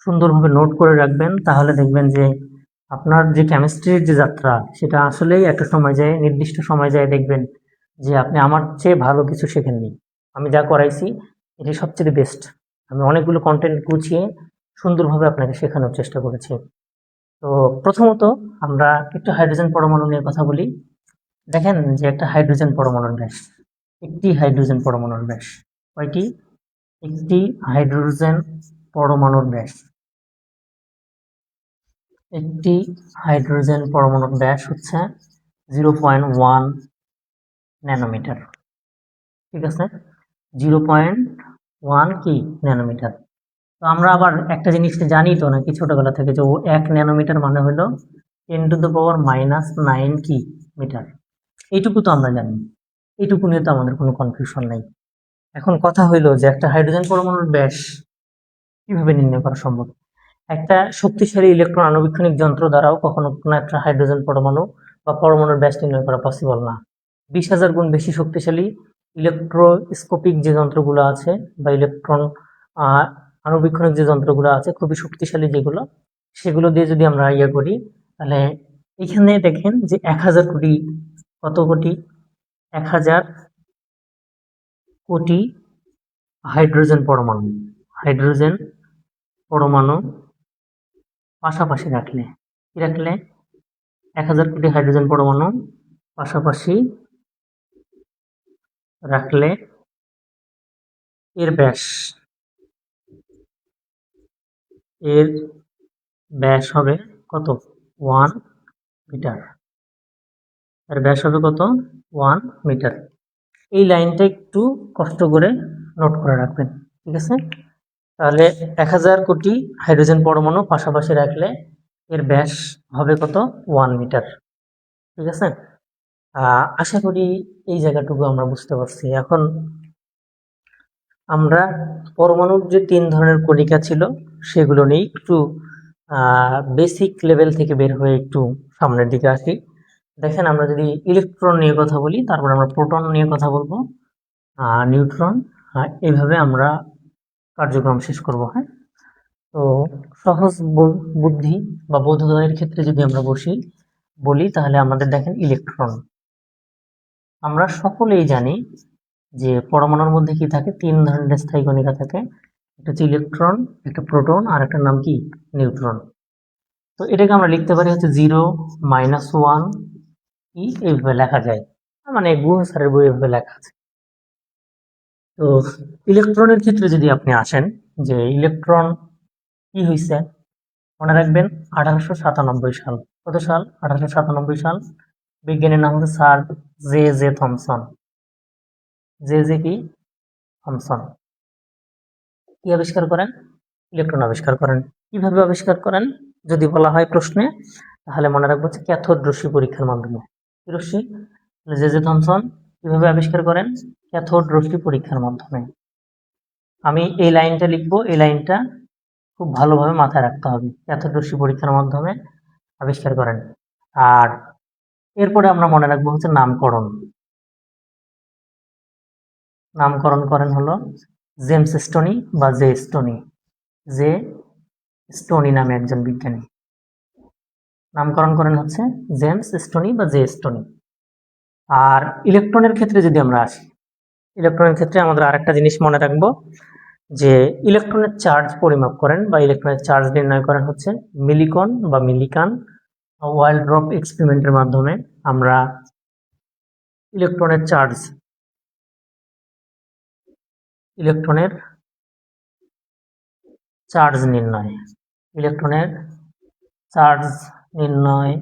সুন্দরভাবে নোট করে রাখবেন, তাহলে দেখবেন যে আপনার যে কেমিস্ট্রির যে যাত্রা সেটা আসলেই একটা সময় যায়, নির্দিষ্ট সময় যায় দেখবেন যে আপনি আমার চেয়ে ভালো কিছু শেখেননি। আমি যা করাইছি এটি সবচেয়ে বেস্ট। আমি অনেকগুলো কন্টেন্ট গুছিয়ে সুন্দরভাবে আপনাকে শেখানোর চেষ্টা করেছি। তো প্রথমত আমরা একটু হাইড্রোজেন পরমাণু নিয়ে কথা বলি। দেখেন যে একটা হাইড্রোজেন পরমাণুর ব্যাস, একটি হাইড্রোজেন পরমাণুর ব্যাস কয়টি, একটি হাইড্রোজেন পরমাণুর ব্যাস, একটি হাইড্রোজেন পরমাণুর ব্যাস হচ্ছে 0.1 ন্যানোমিটার। ঠিক আছে, 0.1 কি ন্যানোমিটার। তো আমরা আবার একটা জিনিস জানি তো নাকি ছোটবেলা থেকে, যে 1 ন্যানোমিটার মানে হলো 10⁻⁹ কি মিটার। এইটুকু তো আমরা জানি, এইটুকু নিয়ে তো আমাদের কোনো কনফিউশন নাই। এখন কথা হইলো যে একটা হাইড্রোজেন পরমাণুর ব্যাস কিভাবে নির্ণয় করা সম্ভব। একটা শক্তিশালী ইলেকট্রন আণুবীক্ষণিক যন্ত্র দ্বারাও কখনো কোনো একটা হাইড্রোজেন পরমাণু বা পরমাণুর ব্যাস নির্ণয় করা পসিবল না। 20,000 গুণ বেশি শক্তিশালী ইলেকট্রোস্কোপিক যে যন্ত্রগুলো আছে বা ইলেকট্রন আণুবীক্ষণিক যে যন্ত্রগুলো আছে খুবই শক্তিশালী যেগুলো, সেগুলো দিয়ে যদি আমরা করি, তাহলে এখানে দেখেন যে 1000 কোটি, কত কোটি, 1000 কোটি হাইড্রোজেন পরমাণু পাশাপাশি রাখলে, কি রাখলে, 1000 কোটি হাইড্রোজেন পরমাণু পাশাপাশি রাখলে এর ব্যাস হবে কত, 1 মিটার। এর ব্যাস হবে কত, 1 মিটার। এই লাইনটা একটু কষ্ট করে নোট করে রাখবেন। ঠিক আছে, তাহলে 1000 কোটি হাইড্রোজেন পরমাণু পাশাপাশি রাখলে এর ব্যাস হবে কত, 1 মিটার। ঠিক আছে, আশা করি এই জায়গাটুকু আমরা বুঝতে পারছি। এখন আমরা পরমাণুর যে 3 ধরনের কণিকা ছিল সেগুলো নিয়ে একটু বেসিক লেভেল থেকে বের হয়ে একটু সামনের দিকে আসি। দেখেন আমরা যদি ইলেকট্রন নিয়ে কথা বলি, তারপর আমরা প্রোটন নিয়ে কথা বলবো, নিউট্রন, এইভাবে আমরা কার্যক্রম শেষ করব। হ্যাঁ, তো সহজ বুদ্ধি বা বোধোদয়ের ক্ষেত্রে যদি আমরা বলি, তাহলে আমাদের দেখেন ইলেকট্রন, আমরা সকলেই জানি যে পরমাণুর মধ্যে কি থাকে, 3 ধরনের স্থায়ী কণিকা থাকে, একটা হচ্ছে ইলেকট্রন, একটা প্রোটন, আর একটা নাম কি, নিউট্রন। তো এটাকে আমরা লিখতে পারি হচ্ছে 0, -1 এইভাবে লেখা যায়, মানে গুহ স্যারের বই এভাবে লেখা আছে। তো ইলেকট্রনের ক্ষেত্রে যদি আপনি আসেন, যে ইলেকট্রন কি হয়েছে, মনে রাখবেন 1897 সাল। কত সাল, 1897 সাল। বিজ্ঞানীর নাম হচ্ছে স্যার জে থমসন। কি থমসন কি আবিষ্কার করেন, ইলেকট্রন আবিষ্কার করেন। কিভাবে আবিষ্কার করেন যদি বলা হয় প্রশ্নে, তাহলে মনে রাখবো হচ্ছে ক্যাথোড রশ্মি পরীক্ষার মাধ্যমে। কি রশ্মি, জে থমসন কিভাবে আবিষ্কার করেন, ক্যাথোড রশ্মি পরীক্ষার মাধ্যমে। আমি এই লাইনটা লিখবো, এই লাইনটা খুব ভালোভাবে মাথায় রাখতে হবে, ক্যাথোড রশ্মি পরীক্ষার মাধ্যমে আবিষ্কার করেন। আর এরপরে আমরা মনে রাখবো হচ্ছে নামকরণ করেন হলো জেমস স্টোনি বা জে স্টোনি নামে একজন বিজ্ঞানী, নামকরণ করেন হচ্ছে জেমস স্টোনি বা জে স্টোনি। আর ইলেকট্রনের ক্ষেত্রে যদি আমরা আসি, ইলেকট্রনের ক্ষেত্রে আমাদের আরেকটা জিনিস মনে রাখবো, যে ইলেকট্রনের চার্জ পরিমাপ করেন বা ইলেকট্রনের চার্জ নির্ণয় করেন হচ্ছে মিলিকন বা মিলিকান ওয়াইল্ড ড্রপ এক্সপেরিমেন্টের মাধ্যমে আমরা ইলেকট্রনের চার্জ ইলেকট্রনের চার্জ নির্ণয়, ইলেকট্রনের চার্জ নির্ণয়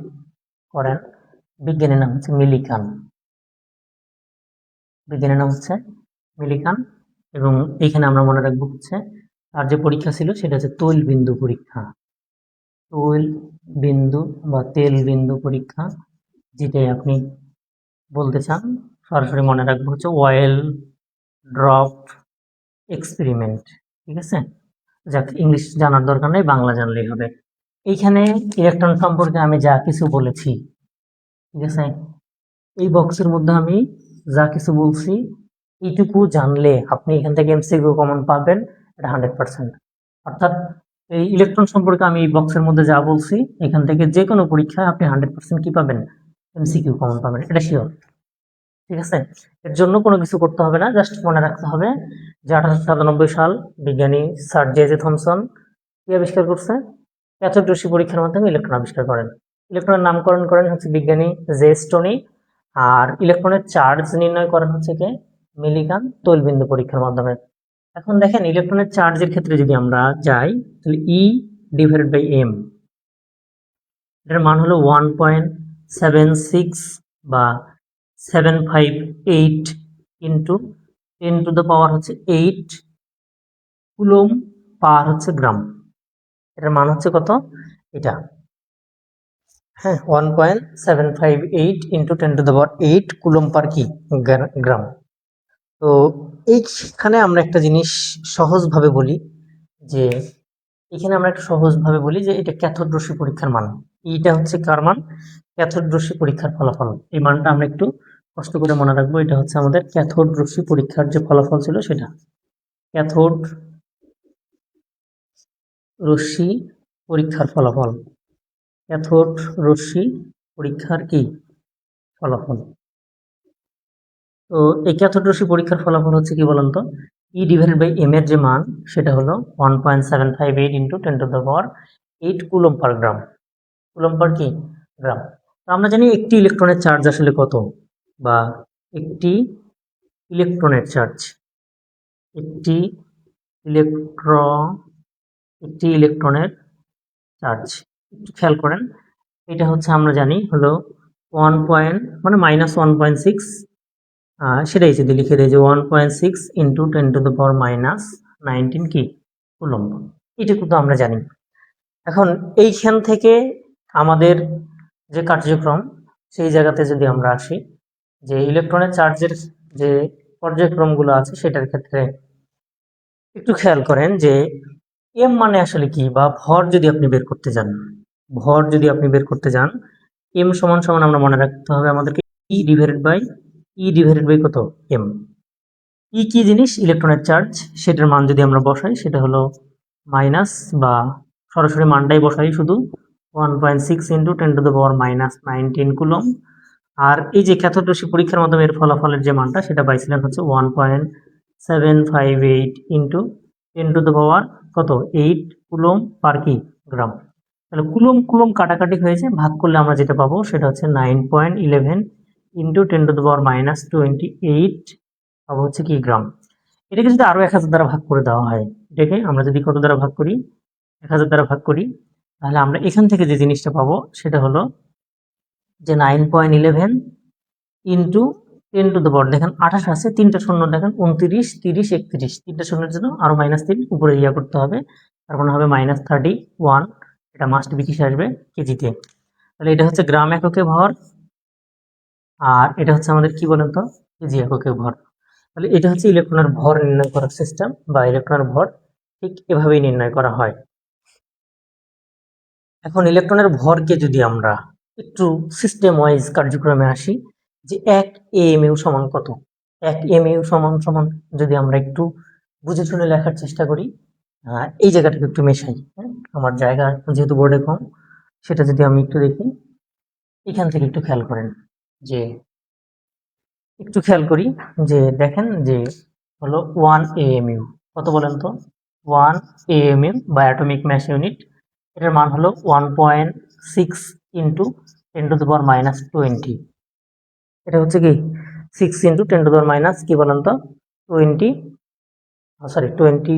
করেন বিজ্ঞানীর নাম হচ্ছে মিলিকান, বিজ্ঞানীর নাম হচ্ছে মিলিকান। এবং এইখানে আমরা মনে রাখবো হচ্ছে তার যে পরীক্ষা ছিল সেটা হচ্ছে তৈল বিন্দু পরীক্ষা, তৈল বিন্দু বা তেল বিন্দু পরীক্ষা, যেটাই আপনি বলতে চান সরাসরি মনে রাখবো হচ্ছে অয়েল ড্রপ এক্সপেরিমেন্ট। ঠিক আছে, যাক ইংলিশ জানার দরকার নেই, বাংলা জানলেই হবে। এইখানে ইলেকট্রন সম্পর্কে আমি যা কিছু বলেছি, ঠিক আছে, এই বক্সের মধ্যে আমি যা কিছু বলছি এইটুকু জানলে আপনি এখান থেকে এমসিকিউ কমন পাবেন, এটা 100%। অর্থাৎ এই ইলেকট্রন সম্পর্কে আমি এই বক্সের মধ্যে যা বলছি এখান থেকে যে কোনো পরীক্ষায় আপনি 100% কি পাবেন, এমসিকিউ কমন পাবেন, এটা শিওর। ঠিক আছে, এর জন্য কোনো কিছু করতে হবে না, জাস্ট মনে রাখতে হবে যে 1897 সাল বিজ্ঞানী স্যার জে থমসন কি আবিষ্কার করছে, ক্যাথোড রশ্মি পরীক্ষার মাধ্যমে ইলেকট্রন আবিষ্কার করেন। ইলেকট্রনের নামকরণ করেন হচ্ছে বিজ্ঞানী জে স্টোনি, আর ইলেকট্রনের চার্জ নির্ণয় করেন হচ্ছে কে, মিলিকান, তৈলবিন্দু পরীক্ষার মাধ্যমে। এখন দেখেন ইলেকট্রনের চার্জের ক্ষেত্রে যদি আমরা যাই তাহলে ই ডিভাইডেড বাই এম, এটার মান হলো 1.76 বা 758 ইন্টু 10⁻⁸ হচ্ছে 8 কুলম পার হচ্ছে গ্রাম। এটার মান হচ্ছে কত, এটা, হ্যাঁ, 1.758 ইন্টু 10⁸ কুলম পার কি গ্রাম। তো এইখানে আমরা একটা জিনিস সহজভাবে বলি যে এটা ক্যাথোড রশ্মি পরীক্ষার মান। এইটা হচ্ছে কার মান, ক্যাথোড রশ্মি পরীক্ষার ফলাফল। এই মানটা আমরা একটু কষ্ট করে মনে রাখবো, এটা হচ্ছে আমাদের ক্যাথোড রশ্মি পরীক্ষার যে ফলাফল ছিল সেটা, ক্যাথোড রশ্মি পরীক্ষার ফলাফল, ক্যাথোড রশ্মি পরীক্ষার কি ফলাফল। তো এই ক্যাথোড রশ্মি পরীক্ষার ফলাফল হচ্ছে কি বলুন তো, ই ডিভাইডেড বাই এম এর যে মান সেটা হলো 1.758 ইন্টু 10⁸ কুলম পার গ্রাম, কুলম পার কি গ্রাম। তো আমরা জানি একটি ইলেকট্রনের চার্জ আসলে কত, বা একটি ইলেকট্রনের চার্জ, একটি ইলেকট্রনের চার্জ একটু খেয়াল করেন, এটা হচ্ছে আমরা জানি হলো 1.6, সেটাই যদি লিখে দেয় যে 1.6 ইন্টু 10⁻⁻19 কি কুলম্ব, এটুকু তো আমরা জানি। এখন এইখান থেকে আমাদের যে কার্যক্রম সেই জায়গাতে যদি আমরা আসি, যে ইলেকট্রনের চার্জের যে পর্যায়ক্রমগুলো আছে সেটার ক্ষেত্রে একটু খেয়াল করেন যে এম মানে আসলে কি, বা ভর যদি আপনি বের করতে যান, এম সমান সমান আমরা মনে রাখতে হবে আমাদেরকে ই ডিভাইডেড বাই কত, এম। ই কি জিনিস, ইলেকট্রনের চার্জ, সেটার মান যদি আমরা বসাই সেটা হলো মাইনাস, বা সরাসরি মানটাই বসাই শুধু 1.6 ইন্টু 10⁻⁻19 কুলম। আর এই যে ক্যাথোড রশ্মি পরীক্ষার মাধ্যমে এর ফলাফলের যে মানটা সেটা পাইছিলেন হচ্ছে 1.758 ইন্টু 10⁻⁸ কত 8 কুলম পার কি গ্রাম। তাহলে কুলম কুলম কাটাকাটি হয়েছে, ভাগ করলে আমরা যেটা পাবো সেটা হচ্ছে 9.11 ইন্টু 10⁻⁻28 পাবো হচ্ছে কি গ্রাম। এটাকে যদি আরো 1000 দ্বারা ভাগ করে দেওয়া হয়, এটাকে আমরা যদি কত দ্বারা ভাগ করি, 1000 দ্বারা ভাগ করি, তাহলে আমরা এখান থেকে যে জিনিসটা পাবো সেটা হলো যে 9.11 ইন্টু 10⁻, দেখেন 28 আছে, 3টা শূন্য দেখেন 29, 30, 31, 3টা শূন্যের জন্য আরো -3 উপরে ইয়া করতে হবে, তার মানে হবে -31, এটা মাস্ট বি কিসে আসবে, কেজিতে। তাহলে এটা হচ্ছে গ্রাম এককে ভর, আর এটা হচ্ছে আমাদের কি বলেন তো, কেজি এককে ভর। তাহলে এটা হচ্ছে ইলেকট্রনের ভর নির্ণয় করার সিস্টেম, বা ইলেকট্রনের ভর ঠিক এভাবেই নির্ণয় করা হয়। এখন ইলেকট্রনের ভরকে যদি আমরা একটু সিস্টেম ওয়াইজ কার্যক্রমে আসি, যে 1 এমইউ সমান কত, 1 এমইউ সমান সমান যদি আমরা একটু বুঝে শুনে লেখার চেষ্টা করি, এই জায়গাটাকে একটু মেশাই, হ্যাঁ, আমার জায়গা যেহেতু বোর্ডে কম, সেটা যদি আমি একটু দেখি, এখান থেকে একটু খেয়াল করেন, যে একটু খেয়াল করি যে দেখেন যে হলো 1 এএমইউ, কত বলেন তো, 1 এএমইউ বা অ্যাটমিক ম্যাস ইউনিট, এটার মান হলো 1.6 ইন্টু 10⁻⁻20, এটা হচ্ছে কি 6 ইন্টু 10⁻, কি বলেন তো 20 সরি 20,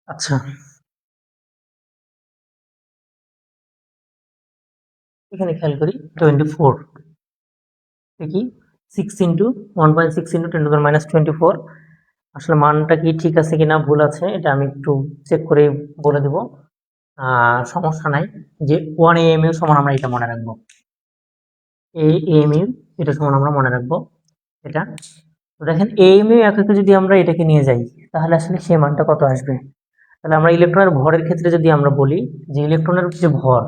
আচ্ছা এখানে খেয়াল করি 24 কি 6 ইন্টু 1.6 ইন্টু 10⁻24, আসলে মানটা কি ঠিক আছে কিনা ভুল আছে এটা আমি একটু চেক করে বলে দেব, সমস্যা নাই। যে 1 AMU সমান আমরা এটা মনে রাখবো, AMU এটা সমান আমরা মনে রাখবো এটা। তো দেখেন AMU এককে যদি আমরা এটাকে নিয়ে যাই তাহলে আসলে সেই মানটা কত আসবে। তাহলে আমরা ইলেকট্রনের ভরের ক্ষেত্রে যদি আমরা বলি যে ইলেকট্রনের যে ভর,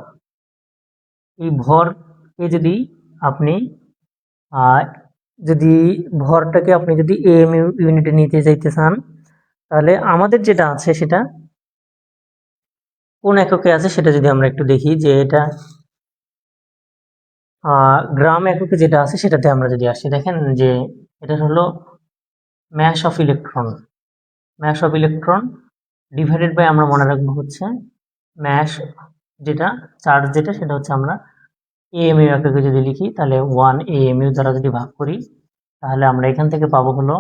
এই ভরকে যদি আপনি যদি ভরটাকে আপনি যদি AMU ইউনিটে নিতে যাইতে চান তাহলে আমাদের যেটা আছে সেটা কোন এককে আছে সেটা যদি আমরা একটু দেখি যে এটা গ্রাম এককে যেটা আছে সেটাতে আমরা যদি আসি, দেখেন যে এটা হলো mass of electron divided by আমরা মনে রাখবো হচ্ছে ম্যাস, যেটা চার্জ যেটা সেটা হচ্ছে আমরা AMU এককে যদি লিখি তাহলে 1 AMU দ্বারা যদি ভাগ করি তাহলে আমরা এখান থেকে পাবো হলো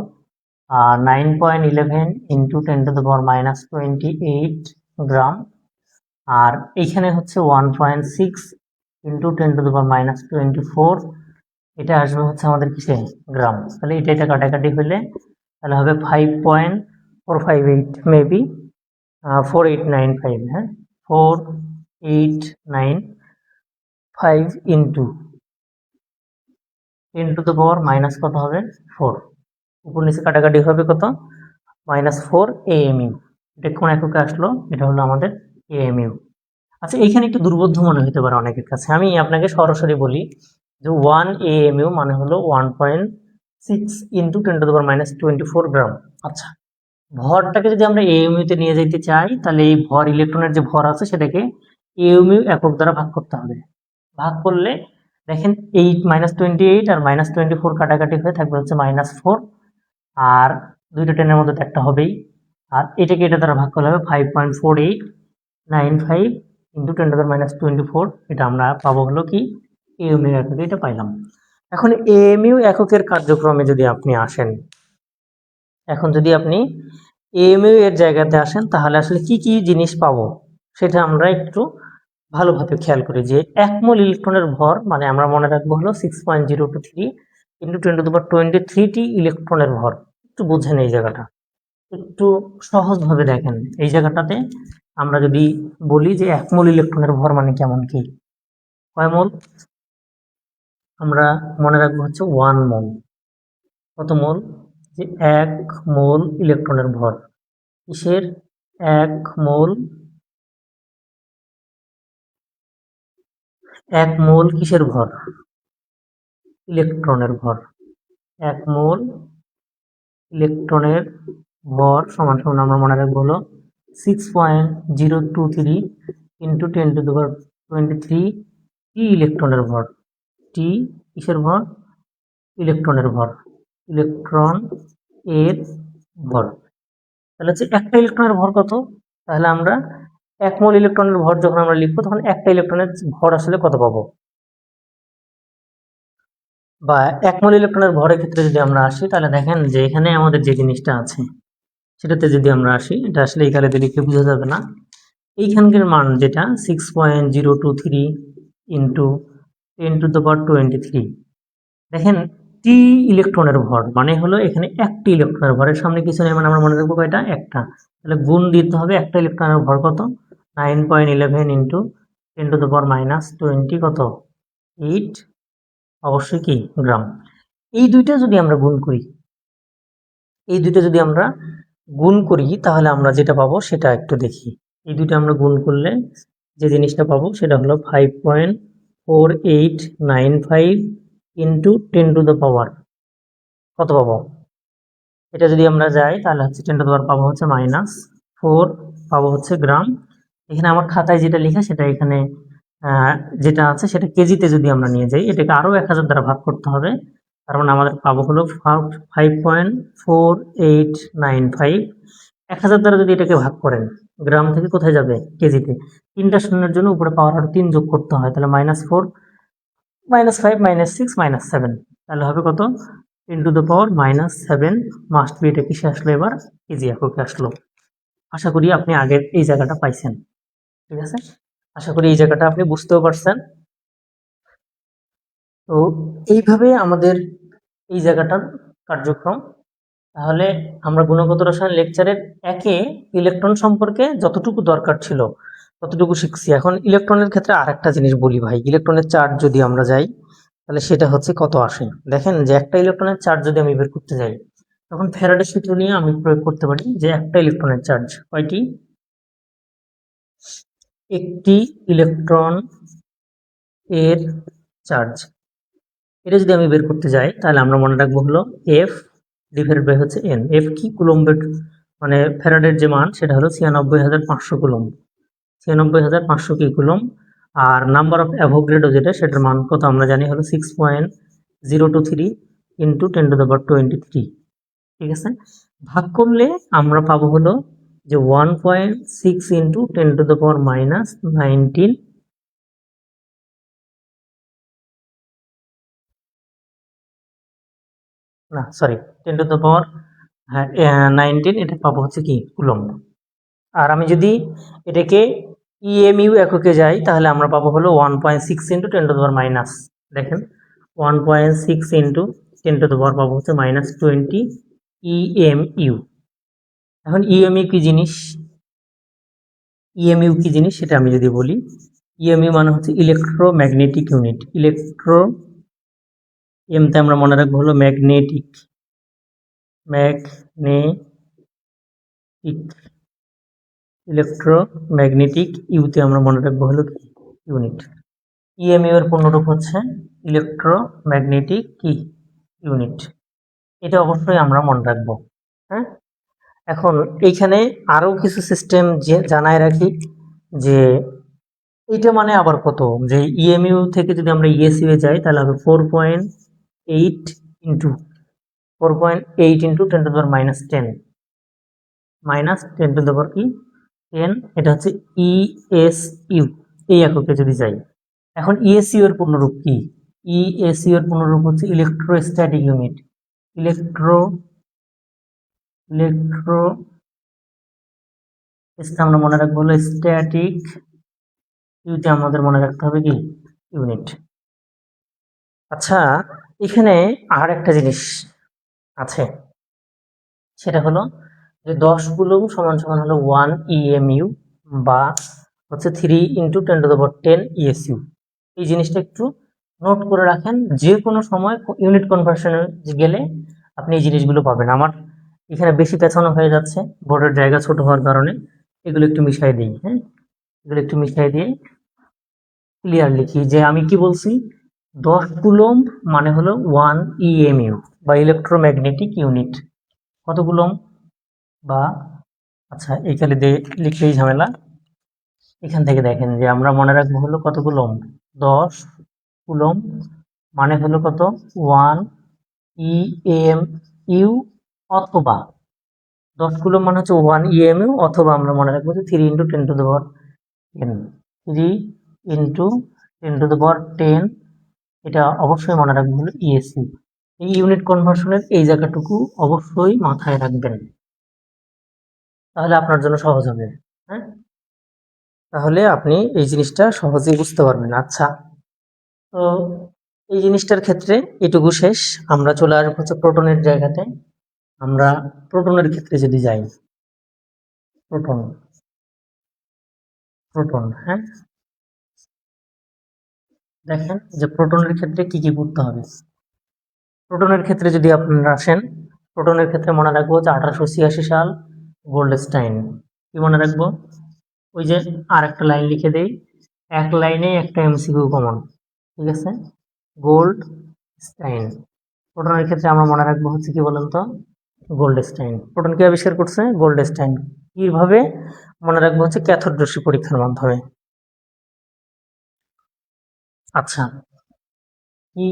9.11 ইন্টু 10⁻28 গ্রাম, আর এইখানে হচ্ছে 1.6 ইন্টু 10⁻24, এটা আসবে হচ্ছে আমাদের কিসে গ্রাম। তাহলে এটা কাটাকাটি হলে তাহলে হবে 5.458 মেবি 4895, হ্যাঁ 4895 ইন্টু 10⁻- কত হবে 4, উপর নিচে কাটাকাটি হবে কত -4 AMU। এটা কোন এককে আসলো, এটা হলো আমাদের AMU। আচ্ছা এইখানে একটু দুর্বোধ্য মনে হতে পারে অনেকের কাছে, আমি আপনাকে সরাসরি বলি যে 1 AMU মানে হলো 1.6 ইন্টু 10⁻24 গ্রাম। আচ্ছা ভরটাকে যদি আমরা AMU তে নিয়ে যেতে চাই তাহলে এই ভর ইলেকট্রনের যে ভর আছে সেটাকে AMU একক দ্বারা ভাগ করতে হবে। ভাগ করলে দেখেন এই -28 আর -24 কাটাকাটি হয়ে থাকবে হচ্ছে -4, আর দুইটা টেনের মধ্যে একটা হবেই, আর এটাকে এটা দ্বারা ভাগ করলে হবে 5.4895 ইন্টু 10⁻24, এটা আমরা পাবো হলো কি AMU এককে, এটা পাইলাম। এখন AMU এককের কার্যক্রমে যদি আপনি আসেন, এখন যদি আপনি AMU এর জায়গাতে আসেন তাহলে আসলে কি কি জিনিস পাবো সেটা আমরা একটু ভালোভাবে খেয়াল করি। যে 1 মোল ইলেকট্রনের ভর মানে আমরা মনে রাখবো হলো 6.023 ইন্টু 10⁻23 ইলেকট্রনের ভর। একটু বুঝেন এই জায়গাটা, একটু সহজভাবে দেখেন এই জায়গাটাতে। আমরা যদি বলি যে 1 মোল ইলেকট্রনের ভর মানে কেমন কি কয় মোল, আমরা মনে রাখবো হচ্ছে 1 মোল। কত মোল, যে 1 মোল ইলেকট্রনের ভর, কিসের 1 মোল, 1 মোল কিসের ভর, ইলেকট্রনের ভর। 1 মোল ইলেকট্রনের ভর সমান সমান আমরা মনে রাখবো হলো 6.023 ইন্টু 10⁻23 টি ইলেকট্রনের ভর। টি কিসের ভর, ইলেকট্রনের ভর, ইলেকট্রন এর ভর। তাহলে হচ্ছে একটা ইলেকট্রনের ভর কত, তাহলে আমরা 1 মোল ইলেকট্রনের ভর যখন আমরা লিখবো তখন একটা ইলেকট্রনের ভর আসলে কত পাবো, বা 1 মোল ইলেকট্রনের ভরের ক্ষেত্রে যদি আমরা আসি তাহলে দেখেন যে এখানে আমাদের যে জিনিসটা আছে সেটাতে যদি আমরা আসি, এটা আসলে এই কালেতে লিখে বোঝা যাবে না। এইখানকার মান যেটা 6.023 ইন্টু 10⁻23, দেখেন টি ইলেকট্রনের ভর মানে হলো এখানে একটি ইলেকট্রনের ভরের সামনে কিছু নেই, মানে আমরা মনে রাখবো কয়টা, একটা। তাহলে গুণ দিতে হবে একটা ইলেকট্রনের ভর কত 9.11 ইন্টু 10⁻20 কত 8, অবশ্যই কি গ্রাম। এই দুইটা যদি আমরা গুণ করি, এই দুইটা যদি আমরা গুণ করি তাহলে আমরা যেটা পাবো সেটা একটু দেখি। এই দুইটা আমরা গুণ করলে যে জিনিসটা পাবো সেটা হলো 5.4895 ইন্টু 10⁻, কত পাবো, এটা যদি আমরা যাই তাহলে হচ্ছে 10 পাবো হচ্ছে -4 পাবো হচ্ছে গ্রাম। এখানে আমার খাতায় যেটা লেখা সেটা এখানে যেটা আছে সেটা কেজিতে যদি আমরা নিয়ে যাই, এটাকে আরও 1000 দ্বারা ভাগ করতে হবে, তার মানে আমাদের পাবো হলো 5.4895। 1000 দ্বারা যদি এটাকে ভাগ করেন গ্রাম থেকে কোথায় যাবে কেজিতে, তিনটা শূন্যের জন্য উপরে পাওয়ার আরো 3 যোগ করতে হয়, তাহলে -4 -5 -6 -7, তাহলে হবে কত 10⁻⁷ মাস্ট বি, এটা কিসে আসলো এবার? কেজি এককে আসলো। আশা করি আপনি আগের এই জায়গাটা পাইছেন। ঠিক আছে, আশা করি এই জায়গাটা আপনি বুঝতেও পারছেন। তো এইভাবে আমাদের এই জায়গাটার কার্যক্রম। তাহলে আমরা গুণগত রসায়ন লেকচারের একে ইলেকট্রন সম্পর্কে যতটুকু দরকার ছিল ততটুকু শিখছি। এখন ইলেকট্রনের ক্ষেত্রে আরেকটা জিনিস বলি ভাই, ইলেকট্রনের চার্জ যদি আমরা যাই তাহলে সেটা হচ্ছে কত আসে। দেখেন যে একটা ইলেকট্রনের চার্জ যদি আমি বের করতে যাই, তখন ফ্যারাডের সূত্র নিয়ে আমি প্রয়োগ করতে পারি যে একটা ইলেকট্রনের চার্জ কয়টি, একটি ইলেকট্রন এর চার্জ। এটা যদি আমি বের করতে যাই তাহলে আমরা মনে রাখবো হলো এফ ডিভাইডেড বাই হচ্ছে এন। এফ কি? কুলম্বের, মানে ফ্যারাডের যে মান সেটা হলো 96,500 কুলম্ব। 96,500 কি কুলম্ব। আর নাম্বার অফ অ্যাভোগাড্রো যেটা, সেটার মান কত আমরা জানি হলো 6.023 ইন্টু 10⁻23। ঠিক আছে, ভাগ করলে আমরা পাবো হলো যে 1.6 ইন্টু 10⁻⁻19, না সরি 10⁻19, এটা পাবো হচ্ছে কি কুলম্ব। আর আমি যদি এটাকে ইএমইউ এককে যাই তাহলে আমরা পাবো হলো 1.6 ইন্টু 10⁻⁻, দেখেন 1.6 ইন্টু 10⁻, পাবো হচ্ছে -20 ইএমইউ। এখন ইএমইউ কি জিনিস, ইএমইউ কি জিনিস সেটা আমি যদি বলি, ইএমইউ মানে হচ্ছে ইলেকট্রোম্যাগনেটিক ইউনিট। ইলেকট্রো এমতে আমরা মনে রাখবো হলো ম্যাগনেটিক, ইলেকট্রোম্যাগনেটিক ইউতে আমরা মনে রাখবো হলো কি ইউনিট। ইএমইউ এর পূর্ণরূপ হচ্ছে ইলেকট্রোম্যাগনেটিক কি ইউনিট। এটা অবশ্যই আমরা মনে রাখবো। হ্যাঁ, এখন এইখানে আরো কিছু সিস্টেম যে জানায় রাখি, যে এইটা মানে আবার কত, যে ইএমইউ থেকে যদি আমরা ইএসইউ এ যাই তাহলে হবে 4.8 ইন্টু 10⁻10 কি 10, এটা হচ্ছে ইএসইউ এই এককে যদি যাই। এখন ইএসইউ এর পূর্ণরূপ কি? ইএসইউ এর পূর্ণরূপ হচ্ছে ইলেকট্রোস্ট্যাটিক ইউনিট। ইলেকট্রো আমরা মনে রাখবো হলো স্ট্যাটিক, ইউতে আমাদের মনে রাখতে হবে কি ইউনিট। আচ্ছা, এখানে আর একটা জিনিস আছে, সেটা হলো যে 10 কুলম্ব সমান সমান হলো 1 ইএমইউ বা হচ্ছে 3 ইন্টু 10⁻10 ইএসইউ। এই জিনিসটা একটু নোট করে রাখেন, যে কোনো সময় ইউনিট কনভার্সনে গেলে আপনি এই জিনিসগুলো পাবেন। আমার এখানে বেশি পেছানো হয়ে যাচ্ছে বোর্ডের জায়গা ছোট হওয়ার কারণে, এগুলো একটু মিশাই দিই। হ্যাঁ, এগুলো একটু মিশাই দিয়ে ক্লিয়ার লিখি যে আমি কি বলছি। 10 কুলম্ব মানে হলো 1 ইএমইউ বা ইলেকট্রোম্যাগনেটিক ইউনিট। কত কুলম্ব বা, আচ্ছা এইখানে লিখলেই ঝামেলা, এখান থেকে দেখেন যে আমরা মনে রাখবো হলো কত কুলম্ব, 10 কুলম্ব মানে হলো কত 1 ইএমইউ, অথবা 10 কুলম্ব মানে হচ্ছে 1 ইএমইউ, অথবা আমরা মনে রাখবো যে 3 ইন্টু 10⁻10, 3 ইন্টু 10⁻10, এটা অবশ্যই মনে রাখবো হলো ইএসইউ। এই ইউনিট কনভার্সনের এই জায়গাটুকু অবশ্যই মাথায় রাখবেন, তাহলে আপনার জন্য সহজ হবে। হ্যাঁ, তাহলে আপনি এই জিনিসটা সহজেই বুঝতে পারবেন। আচ্ছা, তো এই জিনিসটার ক্ষেত্রে এটুকু শেষ। আমরা চলে আসবো হচ্ছে প্রোটনের জায়গাতে। আমরা প্রোটনের ক্ষেত্রে যদি যাই, প্রোটন প্রোটন হ্যাঁ, দেখেন যে প্রোটনের ক্ষেত্রে কি কি করতে হবে। প্রোটনের ক্ষেত্রে যদি আপনারা আসেন, প্রোটনের ক্ষেত্রে মনে রাখবো যে 1886 সাল গোল্ডস্টাইন। কি মনে রাখবো? ওই যে আর একটা লাইন লিখে দেই, এক লাইনে একটা এমসিকিউ কমন। ঠিক আছে, গোল্ডস্টাইন। প্রোটনের ক্ষেত্রে আমরা মনে রাখবো হচ্ছে কি বলেন তো, গোল্ডস্টাইন। প্রোটন কে আবিষ্কার করছে? গোল্ডস্টাইন। কিভাবে মনে রাখবো হচ্ছে ক্যাথোড রশ্মি পরীক্ষার মাধ্যমে। আচ্ছা, কি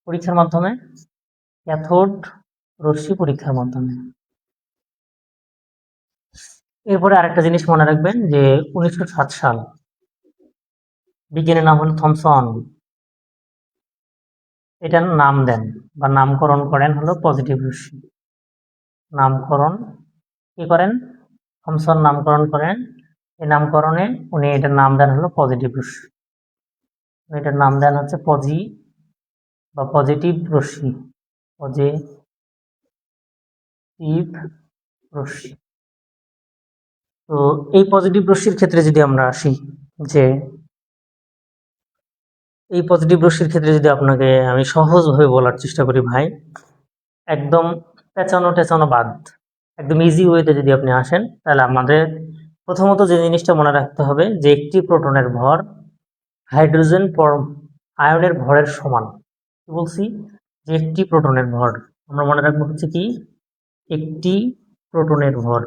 পরীক্ষার মাধ্যমে? ক্যাথোড রশ্মি পরীক্ষার মাধ্যমে। এরপরে আরেকটা জিনিস মনে রাখবেন যে 1907 সাল, বিজ্ঞানীর নাম হলো থমসন। এটার নাম দেন বা নামকরণ করেন হলো পজিটিভ রশ্মি। নামকরণ কি করেন? থমসন নামকরণ করেন। এই নামকরণে উনি এটার নাম দেন হলো পজিটিভ রশ্মি। এটার নাম দেন হচ্ছে পজিটিভ রশ্মি। পজিটিভ রশ্মি। তো এই পজিটিভ রশ্মির ক্ষেত্রে যদি আমরা আসি, যে এই পজিটিভ রশ্মির ক্ষেত্রে যদি আপনাকে আমি সহজভাবে বলার চেষ্টা করি ভাই, একদম পেঁচানো বাদ, একদম ইজি ওয়েতে যদি আপনি আসেন, তাহলে আমাদের প্রথমত যে জিনিসটা মনে রাখতে হবে যে একটি প্রোটনের ভর হাইড্রোজেন আয়নের ভরের সমান। কি বলছি? যে একটি প্রোটনের ভর আমরা মনে রাখবো হচ্ছে কি, একটি প্রোটনের ভর,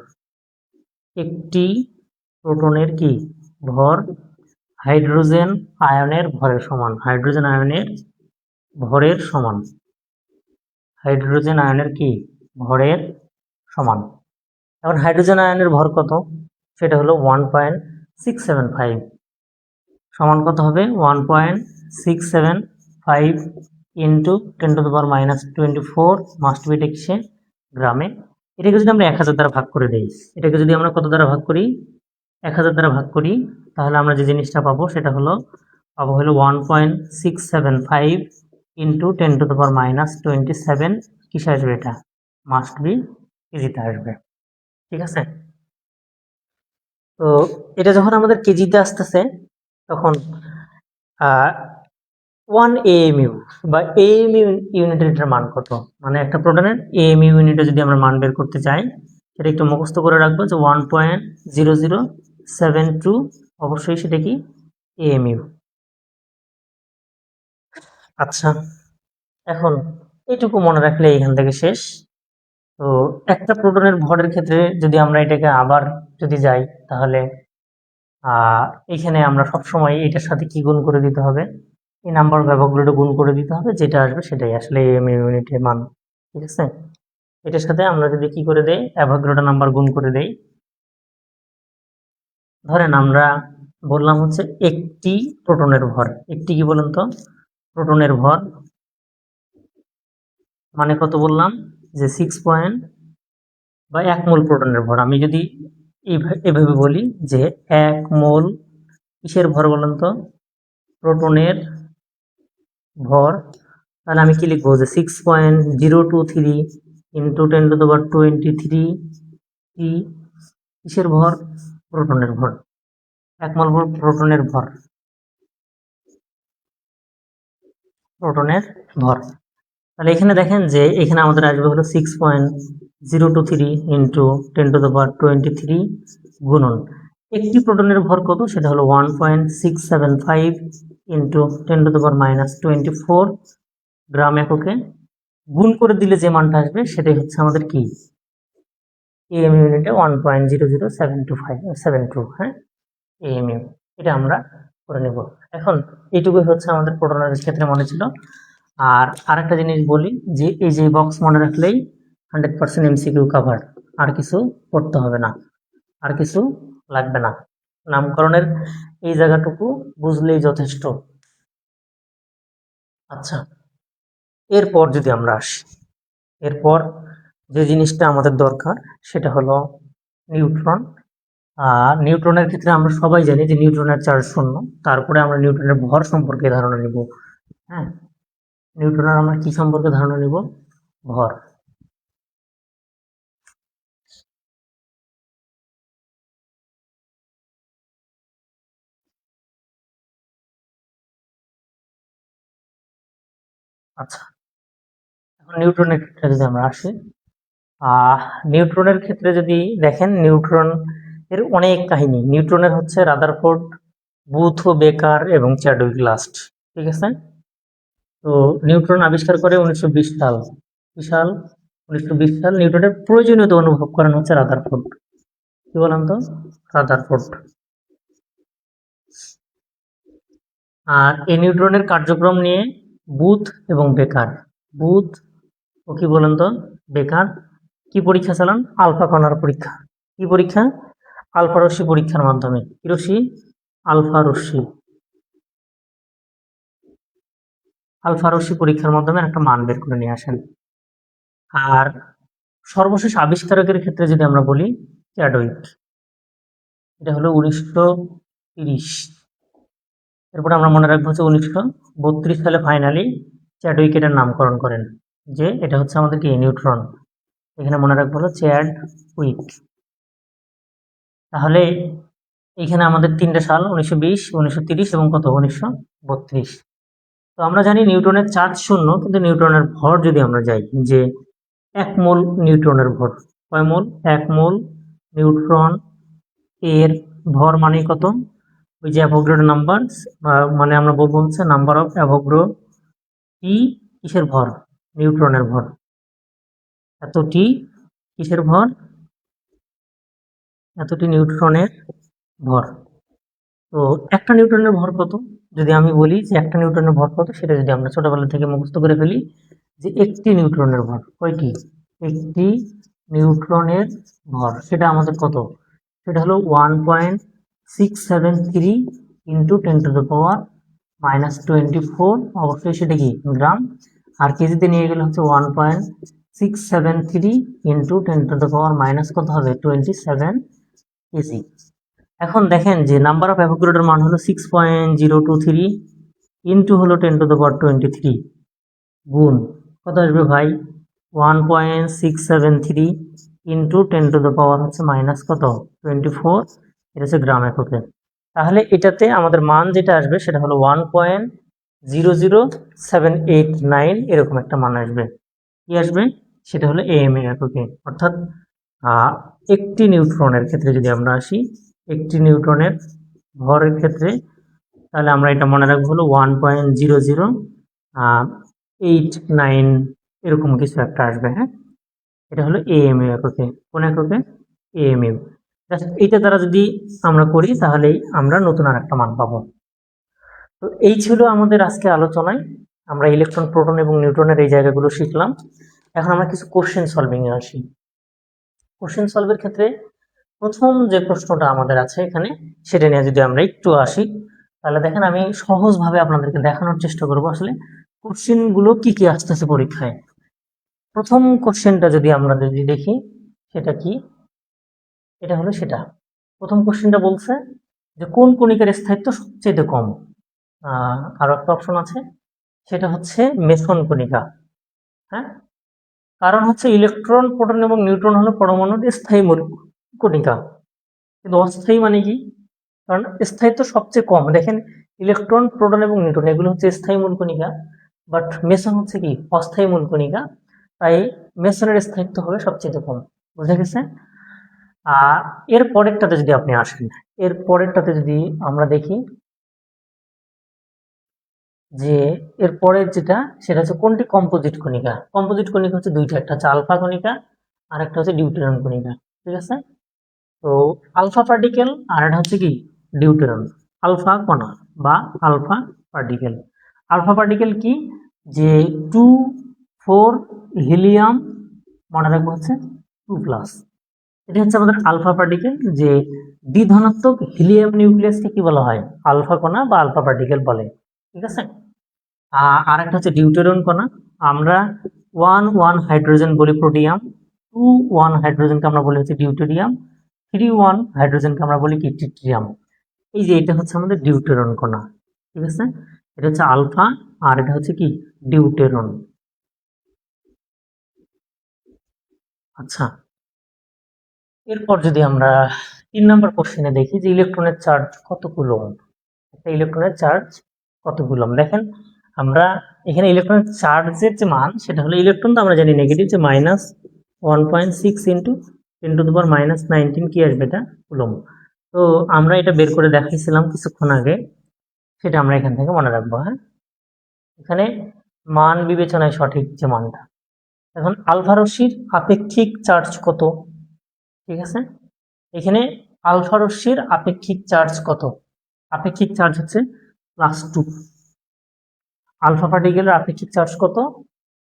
একটি প্রোটনের কি ভর হাইড্রোজেন আয়নের ভরের সমান। হাইড্রোজেন আয়নের ভরের সমান। হাইড্রোজেন আয়নের কি ভরের সমান। এখন হাইড্রোজেন আয়নের ভর কত? সেটা হলো 1.675 সমান কত হবে? 1.675 ইন্টু 10⁻⁻24 মাস্ট বি এটা কিসে? গ্রামে। এটাকে যদি আমরা 1000 দ্বারা ভাগ করে দিই, এটাকে যদি আমরা কত দ্বারা ভাগ করি? 1000 দ্বারা ভাগ করি, তাহলে আমরা যে জিনিসটা পাবো সেটা হলো 1.675 ইন্টু 10⁻⁻27 কিসে আসবে? এটা মাস্ট বি কেজিতে আসবে। ঠিক আছে? তো এটা যখন আমাদের কেজিতে আসতেছে, তখন 1 AMU বা AMU ইউনিটের এটার মান কত? মানে একটা প্রোটনের AMU ইউনিটে যদি আমরা মান বের করতে চাই, সেটা একটু মুখস্থ করে রাখবো যে 1.0072, অবশ্যই সেটা কি AMU। আচ্ছা, এখন এইটুকু মনে রাখলে এখান থেকে শেষ। তো একটা প্রোটনের ভরের ক্ষেত্রে যদি আমরা এটাকে আবার যদি যাই, তাহলে এইখানে আমরা সবসময় এটার সাথে কি গুণ করে দিতে হবে? এই নাম্বার ব্যবহারগুলো গুণ করে দিতে হবে, যেটা আসবে সেটাই আসলে এমইউ ইউনিটের মান। ঠিক আছে? এটার সাথে আমরা যদি কি করে দেই, অ্যাভোগাড্রো নাম্বার গুণ করে দেই। ধরেন আমরা বললাম হচ্ছে একটি প্রোটনের ভর, একটি কি বলেন তো? প্রোটনের ভর মানে কত বললাম? যে 6 বা 1 মোল প্রোটনের ভর। আমি যদি এভাবে বলি যে 1 মোল কিসের ভর বলেন তো? প্রোটনের ভর। তাহলে আমি কি লিখবো? যে 6.023 ইন্টু 10⁻23 কিসের ভর? প্রোটনের ভর। 1 মোল প্রোটনের ভর। প্রোটনের ভর। তাহলে এখানে দেখেন যে এখানে আমাদের আসবে হলো 6.023 ইন্টু 10⁻23 গুণন একটি প্রোটনের ভর কত? সেটা হলো 1.675 ইন্টু 10⁻⁻24 গ্রাম এককে। গুণ করে দিলে যে মানটা আসবে সেটাই হচ্ছে আমাদের কি এএমইউ ইউনিটে 1.0072572। হ্যাঁ, এএমইউ এটা আমরা করে নেব। এখন এইটুকুই হচ্ছে আমাদের প্রোটনের ক্ষেত্রে মনে ছিল। আর আরেকটা জিনিস বলি, যে এই যে বক্স মনে রাখলেই 100% এমসিকিউ কাভার, আর কিছু করতে হবে না, আর কিছু লাগবে না। নামকরণের এই জায়গাটুকু বুঝলেই যথেষ্ট। আচ্ছা, এরপর যদি আমরা আসি, এরপর যে জিনিসটা আমাদের দরকার সেটা হলো নিউট্রন। নিউট্রনের ক্ষেত্রে আমরা সবাই জানি যে নিউট্রনের চার্জ শূন্য। তারপরে আমরা নিউট্রনের ভর সম্পর্কে ধারণা নিব। হ্যাঁ, নিউট্রনের আমরা কি সম্পর্কে ধারণা নিব? ভর। আচ্ছা, এখন নিউট্রনের ক্ষেত্রে যদি আমরা আসি, নিউট্রনের ক্ষেত্রে যদি দেখেন, নিউট্রন এর অনেক কাহিনী। নিউট্রনের হচ্ছে রাদারফোর্ড, বুথ, বেকার এবং চ্যাডউইক লাস্ট। ঠিক আছে? তো নিউট্রন আবিষ্কার করে 1920 সাল। কি সাল? 1920 সাল। নিউটনের প্রয়োজনীয়তা অনুভব করেন হচ্ছে রাদারফোর্ড। কি বলেন তো? রাদারফোর্ড। আর এই নিউট্রনের কার্যক্রম নিয়ে বুথ এবং বেকার, বুথ ও কি বলেন তো বেকার কি পরীক্ষা চালান? আলফা কণার পরীক্ষা। কি পরীক্ষা? আলফা রশ্মি পরীক্ষার মাধ্যমে। কি রশ্মি? আলফা রশ্মি। আলফা রশ্মি পরীক্ষার মাধ্যমে একটা মান বের করে নিয়ে আসেন। আর সর্বশেষ আবিষ্কারকের ক্ষেত্রে যদি আমরা বলি চ্যাডউইক, এটা হলো 1930। এরপর আমরা মনে রাখবো হচ্ছে 1932 সালে ফাইনালি চ্যাডউইক এটার নামকরণ করেন, যে এটা হচ্ছে আমাদের কি নিউট্রন। এখানে মনে রাখবো হলো চ্যাডউইক। তাহলে এখানে আমাদের তিনটা সাল 1920, 1930 এবং কত 1932। তো আমরা জানি নিউটনের চার্জ শূন্য, কিন্তু নিউটনের ভর যদি আমরা যাই যে 1 মোল নিউট্রনের ভর, কয় মোল? 1 মোল নিউট্রন এর ভর মানে কত? ওই যে অ্যাভোগাড্রো নাম্বার, মানে আমরা বলবো হচ্ছে নাম্বার অফ অ্যাভোগাড্রো টি কিসের ভর? নিউট্রনের ভর। এতটি কিসের ভর? এতটি নিউট্রনের ভর। তো একটা নিউটনের ভর কত? যদি আমি বলি যে একটা নিউটনের ভর কত, সেটা যদি আমরা ছোটবেলা থেকে মুখস্থ করে ফেলি যে একটি নিউট্রনের ভর, কয়টি? একটি নিউট্রনের ভর, সেটা আমাদের কত? সেটা হলো 1.673 ইন্টু 10⁻⁻²৪। অবশ্যই সেটা কি গ্রাম, আর কেজিতে নিয়ে গেলে হচ্ছে 1.673 ইন্টু 10⁻⁻ কত হবে? 27 কেজি। এখন দেখেন যে নাম্বার অফ অ্যাভোগাড্রোর মান হলো 6.023 ইন্টু হলো 10⁻23 গুণ কত আসবে ভাই? 1.673 ইন্টু 10⁻⁻ হচ্ছে মাইনাস কত? 24। এটা হচ্ছে গ্রাম এককে। তাহলে এটাতে আমাদের মান যেটা আসবে সেটা হলো 1.00789 এরকম একটা মান আসবে। কি আসবে? সেটা হলো এএম এককে। অর্থাৎ একটি নিউট্রনের ক্ষেত্রে যদি আমরা আসি, একটি নিউট্রনের ভরের ক্ষেত্রে, তাহলে আমরা এটা মনে রাখবো হলো 1.0089 এরকম কিছু একটা আসবে। হ্যাঁ, এটা হলো এএমইউ এককে। কোন এককে? এএমইউ। এইটা দ্বারা যদি আমরা করি তাহলে আমরা নতুন আর একটা মান পাবো। তো এই ছিল আমাদের আজকে আলোচনায়। আমরা ইলেকট্রন, প্রোটন এবং নিউট্রনের এই জায়গাগুলো শিখলাম। এখন আমরা কিছু কোশ্চেন সলভিং এ আসি। কোশ্চেন সলভের ক্ষেত্রে প্রথম যে প্রশ্নটা আমাদের আছে এখানে, সেটা নিয়ে যদি আমরা একটু আসি, তাহলে দেখেন আমি সহজভাবে আপনাদেরকে দেখানোর চেষ্টা করবো আসলে কোশ্চেনগুলো কি কি আসতেছে পরীক্ষায়। প্রথম কোশ্চেনটা যদি আমরা দেখি, সেটা কি? এটা হলো সেটা। প্রথম কোশ্চেনটা বলছে যে কোন কণিকার স্থায়িত্ব সবচেয়ে কম? আরো একটা অপশন আছে, সেটা হচ্ছে মেসন কণিকা। হ্যাঁ, কারণ হচ্ছে ইলেকট্রন, প্রোটন এবং নিউট্রন হলো পরমাণুর স্থায়ী কণিকা, কিন্তু অস্থায়ী মানে কি? কারণ স্থায়িত্ব সবচেয়ে কম। দেখেন ইলেকট্রন, প্রোটন এবং নিউট্রন এগুলো হচ্ছে স্থায়ী মূল কণিকা, বাট মেসন হচ্ছে কি অস্থায়ী মূল কণিকা, তাই মেসনের স্থায়িত্ব হবে সবচেয়ে কম। বুঝা গেছে? আর এর পরেরটাতে যদি আপনি আসেন, এর পরেরটাতে যদি আমরা দেখি যে এর পরের যেটা, সেটা হচ্ছে কোনটি কম্পোজিট কণিকা। কম্পোজিট কণিকা হচ্ছে দুইটা, একটা হচ্ছে আলফা কণিকা আর একটা হচ্ছে ডিউটেরন কণিকা। ঠিক আছে? তো আলফা পার্টিকেল আর এটা হচ্ছে কি ডিউটেরন। আলফা কণা বা আলফা পার্টিকেল। আলফা পার্টিকেল কি? যে 2,4 হিলিয়াম, মনে রাখবো হচ্ছে 2+। এটা হচ্ছে আমাদের আলফা পার্টিকেল, যে দ্বিধনাত্মক হিলিয়াম নিউক্লিয়াসকে কি বলা হয়? আলফা কণা বা আলফা পার্টিকেল বলে। ঠিক আছে? আর একটা হচ্ছে ডিউটেরন কণা। আমরা 1,1 হাইড্রোজেন বলি প্রোটিয়াম, 2,1 হাইড্রোজেনকে আমরা বলি হচ্ছে ডিউটেরিয়াম, 3,1 হাইড্রোজেনকে আমরা বলি কি ট্রিটিয়াম। এই যে এটা হচ্ছে আমাদের ডিউটেরন কণা। ঠিক আছে? এটা হচ্ছে আলফা আর এটা হচ্ছে কি ডিউটেরন। আচ্ছা, এরপর যদি আমরা 3 নম্বর কোশ্চেনে দেখি যে ইলেকট্রনের চার্জ কত কুলম্ব। একটা ইলেকট্রনের চার্জ কত কুলম্ব। দেখেন আমরা এখানে ইলেকট্রনের চার্জের যে মান, সেটা হলো ইলেকট্রন তো আমরা জানি নেগেটিভ, যে -1.6 ইন্টু 10⁻⁻19 কি আসবে? এটা কুলম্ব। তো আমরা এটা বের করে দেখাইছিলাম কিছুক্ষণ আগে, সেটা আমরা এখান থেকে মনে রাখবো। হ্যাঁ, এখানে মান বিবেচনায় সঠিক যে মানটা। এখন আলফা রশ্মির আপেক্ষিক চার্জ কত? ঠিক আছে, এখানে আলফা রশ্মির আপেক্ষিক চার্জ কত? আপেক্ষিক চার্জ হচ্ছে +2। আলফা পার্টিকেলের আপেক্ষিক চার্জ কত?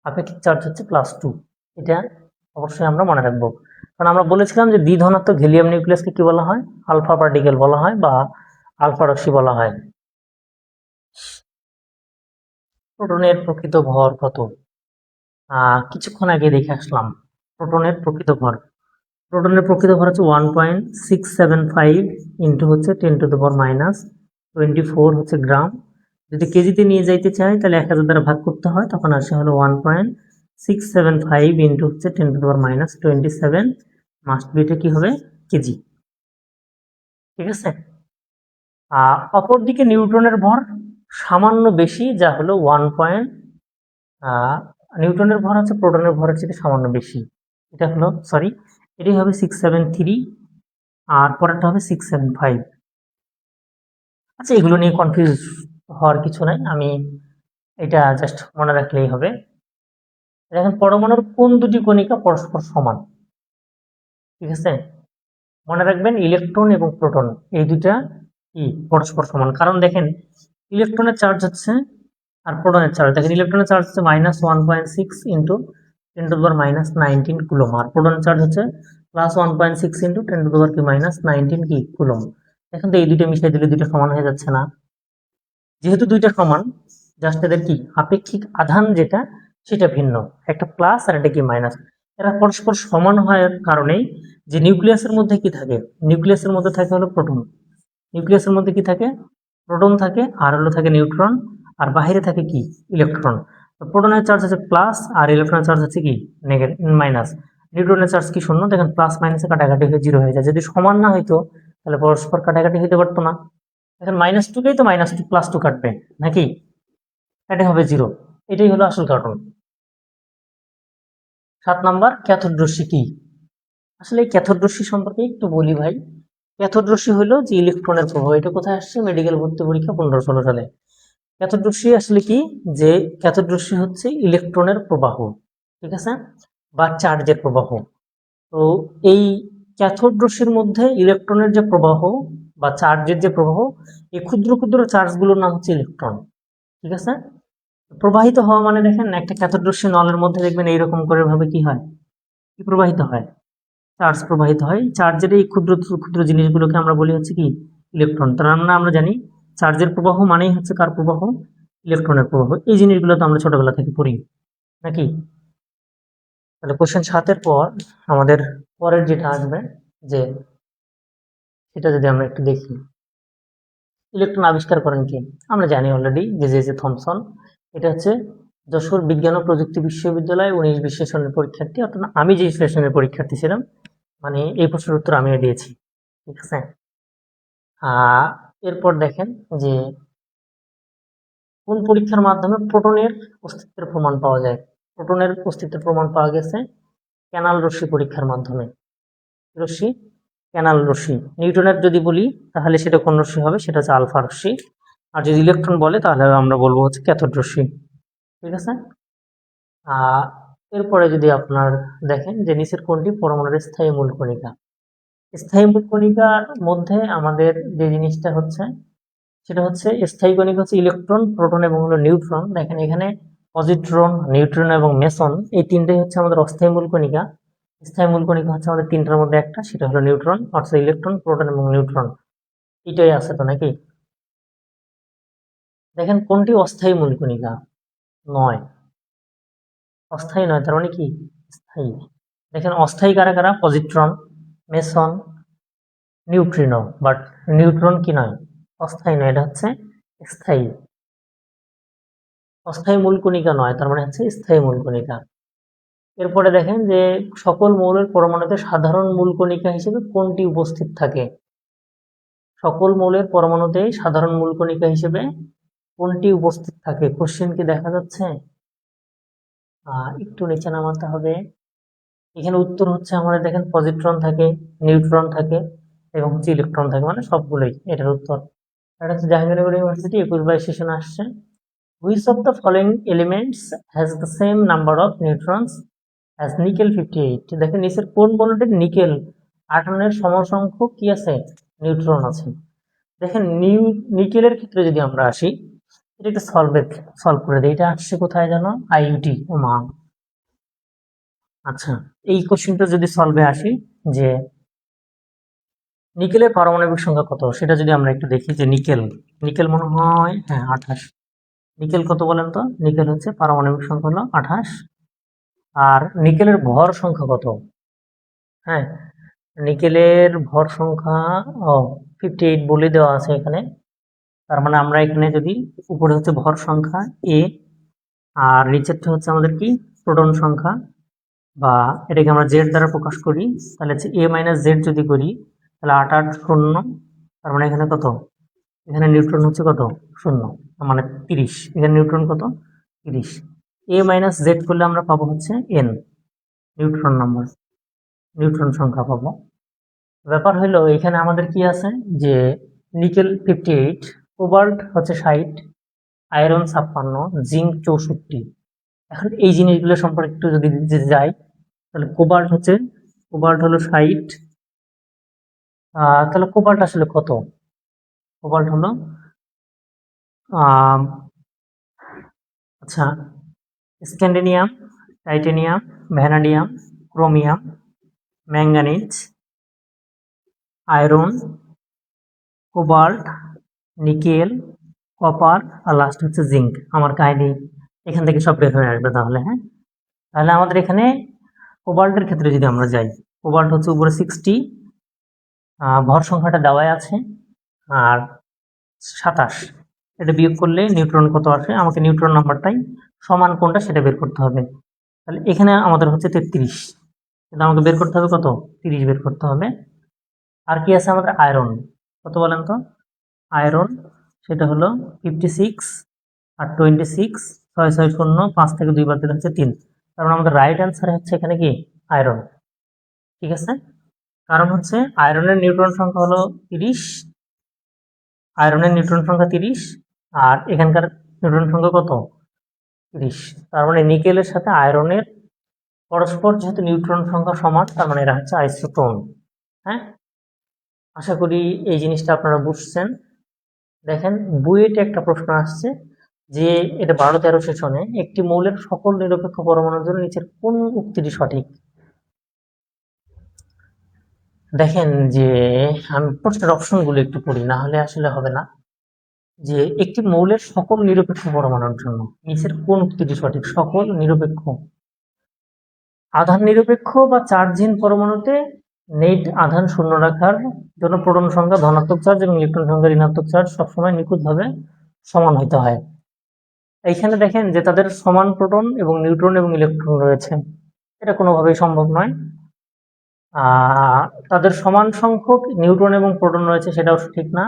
আপেক্ষিক চার্জ হচ্ছে +2। এটা অবশ্যই আমরা মনে রাখবো, কারণ আমরা বলেছিলাম যে দ্বিধনাত্মক হিলিয়াম নিউক্লিয়াসকে কি বলা হয়? আলফা পার্টিকেল বলা হয় বা আলফা রশ্মি বলা হয়। প্রোটনের প্রকৃত ভর কত? কিছুক্ষণ আগে দেখে আসলাম প্রোটনের প্রকৃত ভর। প্রোটনের প্রকৃত ভর হচ্ছে 1.675 ইন্টু হচ্ছে 10⁻⁻24 হচ্ছে গ্রাম। যদি কেজিতে নিয়ে যাইতে চাই তাহলে 1000 দ্বারা ভাগ করতে হয়, তখন আসে হলো 1.675 ইন্টু হচ্ছে 10⁻27 মাস্ট বি, এটা কি হবে কেজি। ঠিক আছে। অপরদিকে নিউটনের ভর সামান্য বেশি, যা হলো নিউটনের ভর হচ্ছে প্রোটনের ভরের চেয়ে সামান্য বেশি। এটা হলো এটাই হবে 673 আর পরেরটা হবে 675। আচ্ছা, এগুলো নিয়ে কনফিউজ হওয়ার কিছু নাই, আমি এটা জাস্ট মনে রাখলেই হবে। দেখেন পরমাণুর কোন দুটি কণিকা পরস্পর সমান? ঠিক আছে, মনে রাখবেন ইলেকট্রন এবং প্রোটন এই দুটা কি পরস্পর সমান। কারণ দেখেন ইলেকট্রনের চার্জ হচ্ছে আর প্রোটনের চার্জ, দেখেন ইলেকট্রনের চার্জ হচ্ছে -1.6 ইন্টু 10⁻⁹ কুলম, আর প্রোটনের চার্জ হচ্ছে +1.6 ইন্টু 10⁻⁻19 কি কুলম। এখন তো এই দুইটা মিশিয়ে দিলে দুইটা সমান হয়ে যাচ্ছে না? যেহেতু দুইটা সমান, জাস্ট এদের কি আপেক্ষিক আধান যেটা সেটা ভিন্ন, একটা প্লাস আর একটা কি মাইনাস। এরা পরস্পর সমান হওয়ার কারণেই যে নিউক্লিয়াসের মধ্যে কি থাকে, নিউক্লিয়াসের মধ্যে থাকে হলো প্রোটন, নিউক্লিয়াসের মধ্যে কি থাকে প্রোটন থাকে, আর হলো থাকে নিউট্রন, আর বাইরে থাকে কি ইলেকট্রন। তো প্রোটনের চার্জ হচ্ছে প্লাস আর ইলেকট্রনের চার্জ হচ্ছে কি মাইনাস। নিউট্রনের চার্জ কি শূন্য, দেখেন প্লাস মাইনাসে কাটাকাটি হয়ে 0 হয়ে যায়। যদি সমান না হইতো তাহলে পরস্পর কাটাকাটি হইতে পারতো না। এখন -2কেই তো -2 +2 কাটবে নাকি, এটা হবে 0। এটাই হলো আসল কারণ। 7 নাম্বার, ক্যাথোড রশ্মি কি? আসলে এই ক্যাথোড রশ্মি সম্পর্কে একটু বলি ভাই। ক্যাথোড রশ্মি হলো যে ইলেকট্রনের প্রবাহ। এটা কোথায় আসছে? মেডিকেল ভর্তি পরীক্ষা 15-16 সালে। ক্যাথোড রশ্মি আসলে কি, যে ক্যাথোড রশ্মি হচ্ছে ইলেকট্রনের প্রবাহ, ঠিক আছে, বা চার্জের প্রবাহ। তো এই ক্যাথোড রশ্মির মধ্যে ইলেকট্রনের যে প্রবাহ বা চার্জের যে প্রবাহ, এই ক্ষুদ্র ক্ষুদ্র চার্জগুলোর নাম হচ্ছে ইলেকট্রন। ঠিক আছে, প্রবাহিত হওয়া মানে দেখেন একটা ক্যাথোড রশ্মি নলের মধ্যে দেখবেন এইরকম করে ভাবে কি হয়, কি প্রবাহিত হয়, চার্জ প্রবাহিত হয়। চার্জের এই ক্ষুদ্র ক্ষুদ্র জিনিসগুলোকে আমরা বলি হচ্ছে কি ইলেকট্রন। তার মানে আমরা জানি চার্জের প্রবাহ মানেই হচ্ছে কার প্রবাহ, ইলেকট্রনের প্রবাহ। এই জিনিসগুলো তো আমরা ছোটবেলা থেকে পড়ি নাকি। তাহলে কোশ্চেন 7-এর পর আমাদের পরের যেটা আসবে, যে সেটা যদি আমরা একটু দেখি, ইলেকট্রন আবিষ্কার করেন কে? আমরা জানি অলরেডি যে জে জে থমসন। এটা হচ্ছে যশোর বিজ্ঞান ও প্রযুক্তি বিশ্ববিদ্যালয় 19-20 সেশনের পরীক্ষার্থী, অর্থাৎ আমি যে সেশনের পরীক্ষার্থী ছিলাম, মানে এই প্রশ্নের উত্তর আমিও দিয়েছি। ঠিক আছে। এরপর দেখেন যে কোন পরীক্ষার মাধ্যমে প্রোটনের অস্তিত্বের প্রমাণ পাওয়া যায়? প্রোটনের অস্তিত্বের প্রমাণ পাওয়া গেছে ক্যানাল রশ্মি পরীক্ষার মাধ্যমে। রশ্মি, ক্যানাল রশ্মি। নিউটনের যদি বলি তাহলে সেটা কোন রশ্মি হবে? সেটা হচ্ছে আলফা রশ্মি। আর যদি ইলেকট্রন বলে তাহলে আমরা বলবো হচ্ছে ক্যাথোড রশ্মি। ঠিক আছে। এরপরে যদি আপনার দেখেন যে নিচের কোনটি পরমাণুর স্থায়ী মূল কণিকা? স্থায়ী মূল কণিকার মধ্যে আমাদের যে জিনিসটা হচ্ছে সেটা হচ্ছে স্থায়ী কণিকা হচ্ছে ইলেকট্রন, প্রোটন এবং হলো নিউট্রন। দেখেন এখানে পজিট্রন, নিউট্রন এবং মেসন এই তিনটাই হচ্ছে আমাদের অস্থায়ী মূল কণিকা। স্থায়ী মূল কণিকা হচ্ছে আমাদের তিনটার মধ্যে একটা, সেটা হলো নিউট্রন, অর্থাৎ ইলেকট্রন, প্রোটন এবং নিউট্রন এটাই আছে তো নাকি। দেখেন কোনটি অস্থায়ী মূল কণিকা নয়, অস্থায়ী নয়, তার মানে কি স্থায়ী। দেখেন অস্থায়ী কারা কারা? Positron, Mason, neutrino. But neutron কি নয়, অস্থায়ী নয়, এটা হচ্ছে স্থায়ী। অস্থায়ী মূল কণিকা নয়, তার মানে হচ্ছে স্থায়ী মূল কণিকা। এরপরে দেখেন যে সকল মৌলের পরমাণুতে সাধারণ মূল কণিকা হিসেবে কোনটি উপস্থিত থাকে? সকল মৌলের পরমাণুতে সাধারণ মূল কণিকা হিসেবে কোনটি উপস্থিত থাকে? কোশ্চেন কি দেখা যাচ্ছে? একটু নিচে নামাতে হবে। এখানে উত্তর হচ্ছে আমাদের দেখেন পজিট্রন থাকে, নিউট্রন থাকে এবং হচ্ছে ইলেকট্রন থাকে, মানে সবগুলোই এটার উত্তর। এটা হচ্ছে জাহাঙ্গীরনগর ইউনিভার্সিটি 21-22 সেশন আসছে। Which of the following elements has the same number of neutrons as nickel 58? দেখেন নিচের কোন বলটির নিকেল 58 এর সমসংখ্যক কি আছে? নিউট্রন আছে। দেখেন নিকেলের ক্ষেত্রে যদি আমরা আসি, এটা একটা সলভ করে দিই। এটা আসছে কোথায় জানো? আইইউটি। ও মা, আচ্ছা এই কোশ্চেনটা যদি সলভে আসি যে নিকেলের পারমাণবিক সংখ্যা কত, সেটা যদি আমরা একটু দেখি যে নিকেল মনে হয় 28। নিকেল কত বলেন তো? নিকেল হচ্ছে পারমাণবিক সংখ্যা হলো 28। আর নিকেলের ভর সংখ্যা কত? হ্যাঁ, নিকেলের ভর সংখ্যা 58 বলে দেওয়া আছে এখানে। তার মানে আমরা এখানে যদি উপরে হচ্ছে ভর সংখ্যা এ, আর নিচেরটা হচ্ছে আমাদের কি প্রোটন সংখ্যা, বা এটাকে আমরা জেড দ্বারা প্রকাশ করি, তাহলে হচ্ছে এ মাইনাস জেড যদি করি, তাহলে 8 8 শূন্য, তার মানে এখানে কত? এখানে নিউট্রন হচ্ছে কত? শূন্য, মানে 30। এখানে নিউট্রন কত? 30। এ মাইনাস জেড করলে আমরা পাবো হচ্ছে এন, নিউট্রন নাম্বার, নিউট্রন সংখ্যা পাবো। ব্যাপার হলো এখানে আমাদের কি আছে, যে নিকেল 58, কোবাল্ট হচ্ছে 60, আয়রন 56, জিঙ্ক 64। এখন এই জিনিসগুলো সম্পর্কে একটু যদি যাই, তাহলে কোবাল্ট হলো 60। তাহলে কোবাল্ট আসলে কত? কোবাল্ট হলো আচ্ছা, scandium, titanium, vanadium, chromium, manganese, iron, cobalt, nickel, copper, আর লাস্ট হচ্ছে জিঙ্ক। আমার কাহিনী এখান থেকে সব বের হয়ে আসবে তাহলে। হ্যাঁ, তাহলে আমাদের এখানে কোবাল্টের ক্ষেত্রে যদি আমরা যাই, কোবাল্ট হচ্ছে উপরে 60, ভর সংখ্যাটা দেওয়াই আছে, আর 27, এটা বিয়োগ করলে নিউট্রন কত আসে, আমাকে নিউট্রন নাম্বারটাই সমান কোনটা সেটা বের করতে হবে। তাহলে এখানে আমাদের হচ্ছে 33, কিন্তু আমাকে বের করতে হবে কত? 30 বের করতে হবে। আর কি আছে আমাদের? আয়রন কত বলেন তো? আয়রন সেটা হলো 56 আর 26, 6 6 শূন্য, 5 থেকে 2 বাদ দিলে হচ্ছে 3। তার মানে আমাদের রাইট অ্যান্সার হচ্ছে এখানে কি আয়রন। ঠিক আছে, কারণ হচ্ছে আয়রনের নিউট্রন সংখ্যা হলো 30, আয়রনের নিউট্রন সংখ্যা 30, আর এখানকার নিউট্রন সংখ্যা কত? 30। তার মানে নিকেলের সাথে আয়রনের পরস্পর যেহেতু নিউট্রন সংখ্যা সমান, তার মানে এরা হচ্ছে আইসোটোন। হ্যাঁ, আশা করি এই জিনিসটা আপনারা বুঝছেন। দেখেন বুয়েটে একটা প্রশ্ন আসছে যে এটা 12-13 সেশনে, একটি মৌলের সকল নিরপেক্ষ পরমাণুর জন্য নিচের কোন উক্তিটি সঠিক? দেখেন যে আমি প্রশ্নের অপশনগুলো একটু পড়ি, না হলে আসলে হবে না। যে একটি মৌলের সকল নিরপেক্ষ পরমাণুর জন্য নিচের কোন উক্তিটি সঠিক? সকল নিরপেক্ষ, আধান নিরপেক্ষ বা চার্জহীন পরমাণুতে নেট আধান শূন্য রাখার জন্য প্রোটন সংখ্যা ধনাত্মক চার্জ এবং ইলেকট্রন সংখ্যা ঋণাত্মক চার্জ সবসময় নিখুঁতভাবে সমান হইতে হয়। এইখানে দেখেন যে তাদের সমান প্রোটন এবং নিউট্রন এবং ইলেকট্রন রয়েছে, এটা কোনোভাবেই সম্ভব নয়। তাদের সমান সংখ্যক নিউট্রন এবং প্রোটন রয়েছে, সেটাও ঠিক না।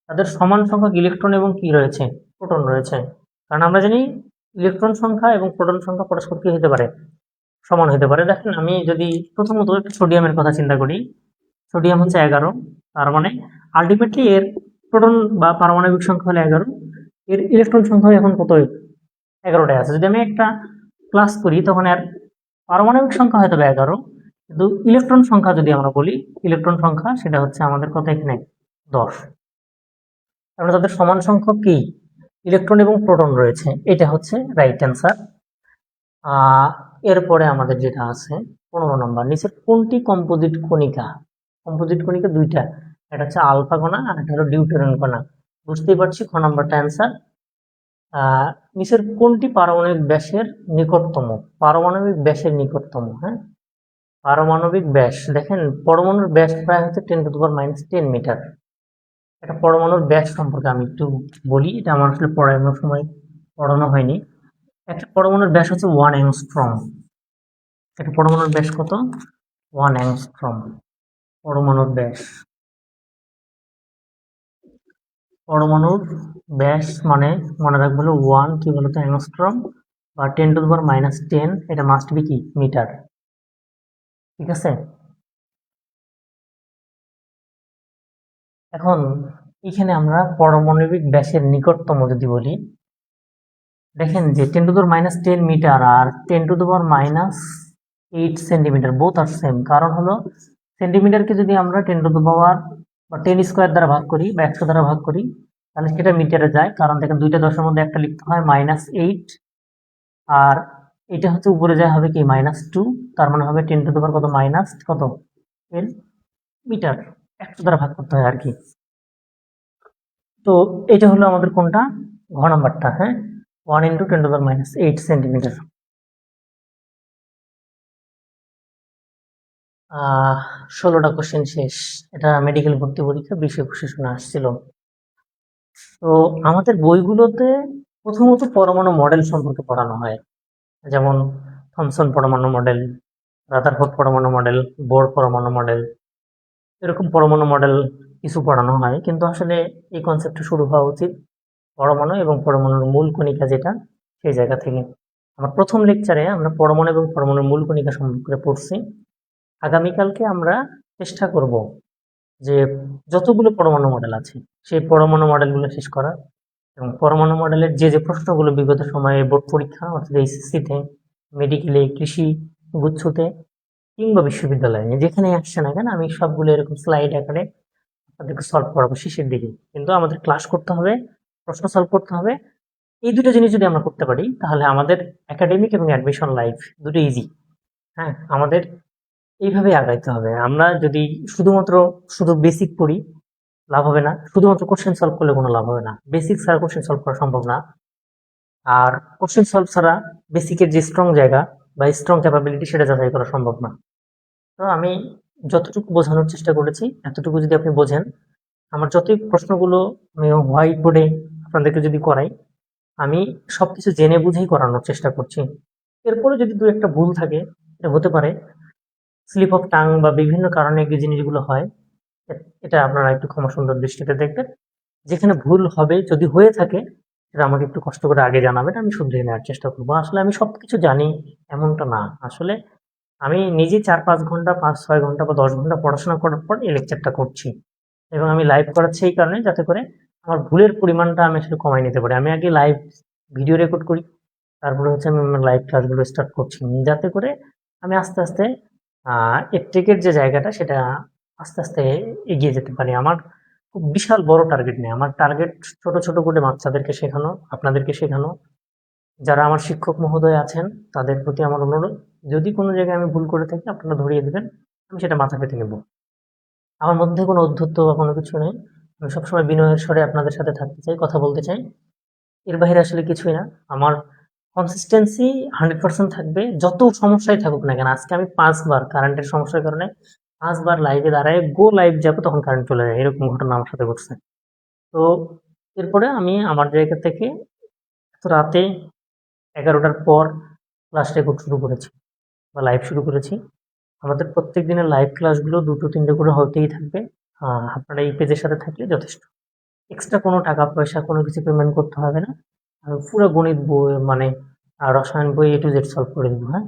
তাদের সমান সংখ্যক ইলেকট্রন এবং কি রয়েছে? প্রোটন রয়েছে। কারণ আমরা জানি ইলেকট্রন সংখ্যা এবং প্রোটন সংখ্যা পরস্পর কি হতে পারে? সমান হতে পারে। দেখেন আমি যদি প্রথমত সোডিয়ামের কথা চিন্তা করি, সোডিয়াম হচ্ছে 11, তার মানে আলটিমেটলি এর প্রোটন বা পারমাণবিক সংখ্যা হলো 11, এর ইলেকট্রন সংখ্যা এখন কত? 11টাই আছে। যদি আমি একটা ক্লাস করি তখন এর পারমাণবিক সংখ্যা হয়তো 11, কিন্তু ইলেকট্রন সংখ্যা যদি আমরা বলি, ইলেকট্রন সংখ্যা সেটা হচ্ছে আমাদের কত এখানে? 10। তাহলে তাদের সমান সংখ্যক কি ইলেকট্রন এবং প্রোটন রয়েছে, এটা হচ্ছে রাইট অ্যান্সার। এরপরে আমাদের যেটা আছে 15 নম্বর, নিচের কোনটি কম্পোজিট কণিকা? কম্পোজিট কণিকা দুইটা, একটা হচ্ছে আলফা কণা আর একটা হলো ডিউটেরন কণা। বুঝতেই পারছি খ নাম্বারটা অ্যান্সার। নিচের কোনটি পারমাণবিক ব্যাসের নিকটতম? পারমাণবিক ব্যাসের নিকটতম, হ্যাঁ, পারমাণবিক ব্যাস। দেখেন পরমাণুর ব্যাস প্রায় হচ্ছে 10⁻10 মিটার। একটা পরমাণুর ব্যাস সম্পর্কে আমি একটু বলি, এটা আমার আসলে পড়ানোর সময় পড়ানো হয়নি। একটা পরমাণুর ব্যাস হচ্ছে 1 অ্যাংস্ট্রম। একটা পরমাণুর ব্যাস কত? 1 অ্যাংস্ট্রম পরমাণুর ব্যাস। পরমাণুর ব্যাস মানে মনে রাখবো হলো 1 কি বলতো অ্যাংস্ট্রম, বা 10⁻10, এটা মাস্ট বি কি মিটার। ঠিক আছে, এখন এখানে আমরা পারমাণবিক ব্যাসের নিকটতম যদি বলি, দেখেন যে 10⁻10 মিটার আর 10⁻8 সেন্টিমিটার বোথ আর সেম। কারণ হলো সেন্টিমিটারকে যদি আমরা 10 স্কোয়ার দ্বারা ভাগ করি বা 100 দ্বারা ভাগ করি, তাহলে সেটা মিটারে যায়। কারণ দেখেন দুইটা দশের মধ্যে একটা লিখতে হয় -8, আর এটা হচ্ছে উপরে যায় হবে কি -2, তার মানে হবে 10 কত মাইনাস কত 10 মিটার, 100 দ্বারা ভাগ করতে হয় আর কি। তো এটা হলো আমাদের কোনটা? ঘ নাম্বারটা। হ্যাঁ, 1 × 10⁻8 সেন্টিমিটার। 16টা কোশ্চেন শেষ। এটা মেডিকেল ভর্তি পরীক্ষা 20-21 সনে আসছিল। তো আমাদের বইগুলোতে প্রথমত পরমাণু মডেল সম্পর্কে পড়ানো হয়, যেমন থমসন পরমাণু মডেল, রাদারফোর্ড পরমাণু মডেল, বোর পরমাণু মডেল, এরকম পরমাণু মডেল কিছু পড়ানো হয়। কিন্তু আসলে এই কনসেপ্টটা শুরু হওয়া উচিত পরমাণু এবং পরমাণুর মূল কণিকা যেটা, সেই জায়গা থেকে। আমার প্রথম লেকচারে আমরা পরমাণু এবং পরমাণুর মূল কণিকা সম্পর্কে পড়ছি। আগামীকালকে আমরা চেষ্টা করব যে যতগুলো পরমাণু মডেল আছে সেই পরমাণু মডেলগুলো শেষ করার, এবং পরমাণু মডেলের যে প্রশ্নগুলো বিগত সময়ে বোর্ড পরীক্ষা অর্থাৎ এইচএসসিতে, মেডিকেলে, কৃষি, গুচ্ছতে কিংবা বিশ্ববিদ্যালয়ে যেখানে আসছে না কেন, আমি সবগুলো এরকম স্লাইড আকারে আপনাদেরকে সলভ করাবো শেষের দিকে। কিন্তু আমাদের ক্লাস করতে হবে, প্রশ্ন সলভ করতে হবে। এই দুটো জিনিস যদি আমরা করতে পারি তাহলে আমাদের একাডেমিক এবং অ্যাডমিশন লাইফ দুটো ইজি। হ্যাঁ, আমাদের এইভাবে আগাইতে হবে। আমরা যদি শুধু বেসিক পড়ি লাভ হবে না, শুধুমাত্র কোশ্চেন সলভ করলে কোনো লাভ হবে না। বেসিক ছাড়া কোশ্চেন সলভ করা সম্ভব না, আর কোশ্চেন সলভ ছাড়া বেসিকের যে স্ট্রং জায়গা বা স্ট্রং ক্যাপাবিলিটি সেটা যাচাই করা সম্ভব না। তো আমি যতটুকু বোঝানোর চেষ্টা করেছি এতটুকু যদি আপনি বোঝেন, আমার যতই প্রশ্নগুলো আমি হোয়াইট বোর্ডে আপনাদেরকে যদি করাই, আমি সবকিছু জেনে বুঝেই করানোর চেষ্টা করছি। এরপরে যদি দু একটা ভুল থাকে, এটা হতে পারে স্লিপ অফ টাং বা বিভিন্ন কারণে যে জিনিসগুলো হয়, এটা আপনারা একটু ক্ষমা সুন্দর দৃষ্টিতে দেখবেন। যেখানে ভুল হবে যদি হয়ে থাকে সেটা আমাকে একটু কষ্ট করে আগে জানাবেন, আমি শুধরিয়ে নেওয়ার চেষ্টা করবো। আসলে আমি সবকিছু জানি এমনটা না। আসলে আমি নিজে 4-5 ঘন্টা, 5-6 ঘন্টা বা 10 ঘন্টা পড়াশোনা করার পর এই লেকচারটা করছি, এবং আমি লাইভ করাচ্ছি এই কারণে যাতে করে আমার ভুলের পরিমাণটা আমি আসলে কমাই নিতে পারি। আমি আগে লাইভ ভিডিও রেকর্ড করি, তারপরে হচ্ছে আমি আমার লাইভ ক্লাসগুলো স্টার্ট করছি, যাতে করে আমি আস্তে আস্তে এর যে জায়গাটা সেটা আস্তে আস্তে এগিয়ে যেতে পারি। আমার খুব বিশাল বড় টার্গেট নেই, আমার টার্গেট ছোট ছোট করে বাচ্চাদেরকে শেখানো, আপনাদেরকে শেখানো। যারা আমার শিক্ষক মহোদয় আছেন তাদের প্রতি আমার অনুরোধ, যদি কোনো জায়গায় আমি ভুল করে থাকি আপনারা ধরিয়ে দেবেন, আমি সেটা মাথা পেতে নেব। আমার মধ্যে কোনো অধ্যত্ব বা কোনো কিছু নেই। আমি সবসময় বিনয়ের স্বরে আপনাদের সাথে থাকতে চাই, কথা বলতে চাই। এর বাইরে আসলে কিছুই না। আমার কনসিস্টেন্সি 100% থাকবে, যত সমস্যাই থাকুক না কেন। আজকে আমি 5 বার কারেন্টের সমস্যার কারণে 5 বার লাইভে দাঁড়ায় গো লাইভ যাবো, তখন কারেন্ট চলে যায়। এরকম ঘটনা আমার সাথে ঘটছে। তো এরপরে আমি আমার জায়গা থেকে রাতে 11টার পর ক্লাস রেকর্ড শুরু করেছি বা লাইভ শুরু করেছি। আমাদের প্রত্যেক দিনের লাইভ ক্লাসগুলো 2-3টে করে হতেই থাকবে। আপনারা এই পেজের সাথে থাকলে যথেষ্ট। এক্সট্রা কোনো টাকা পয়সা কোনো কিছু পেমেন্ট করতে হবে না। পুরো গণিত বই মানে রসায়ন বই A to Z সলভ করে দেবো। হ্যাঁ,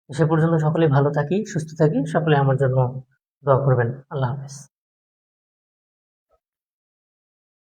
সে পর্যন্ত সকলেই ভালো থাকি, সুস্থ থাকি। সকলে আমার জন্য দোয়া করবেন। আল্লাহ হাফেজ।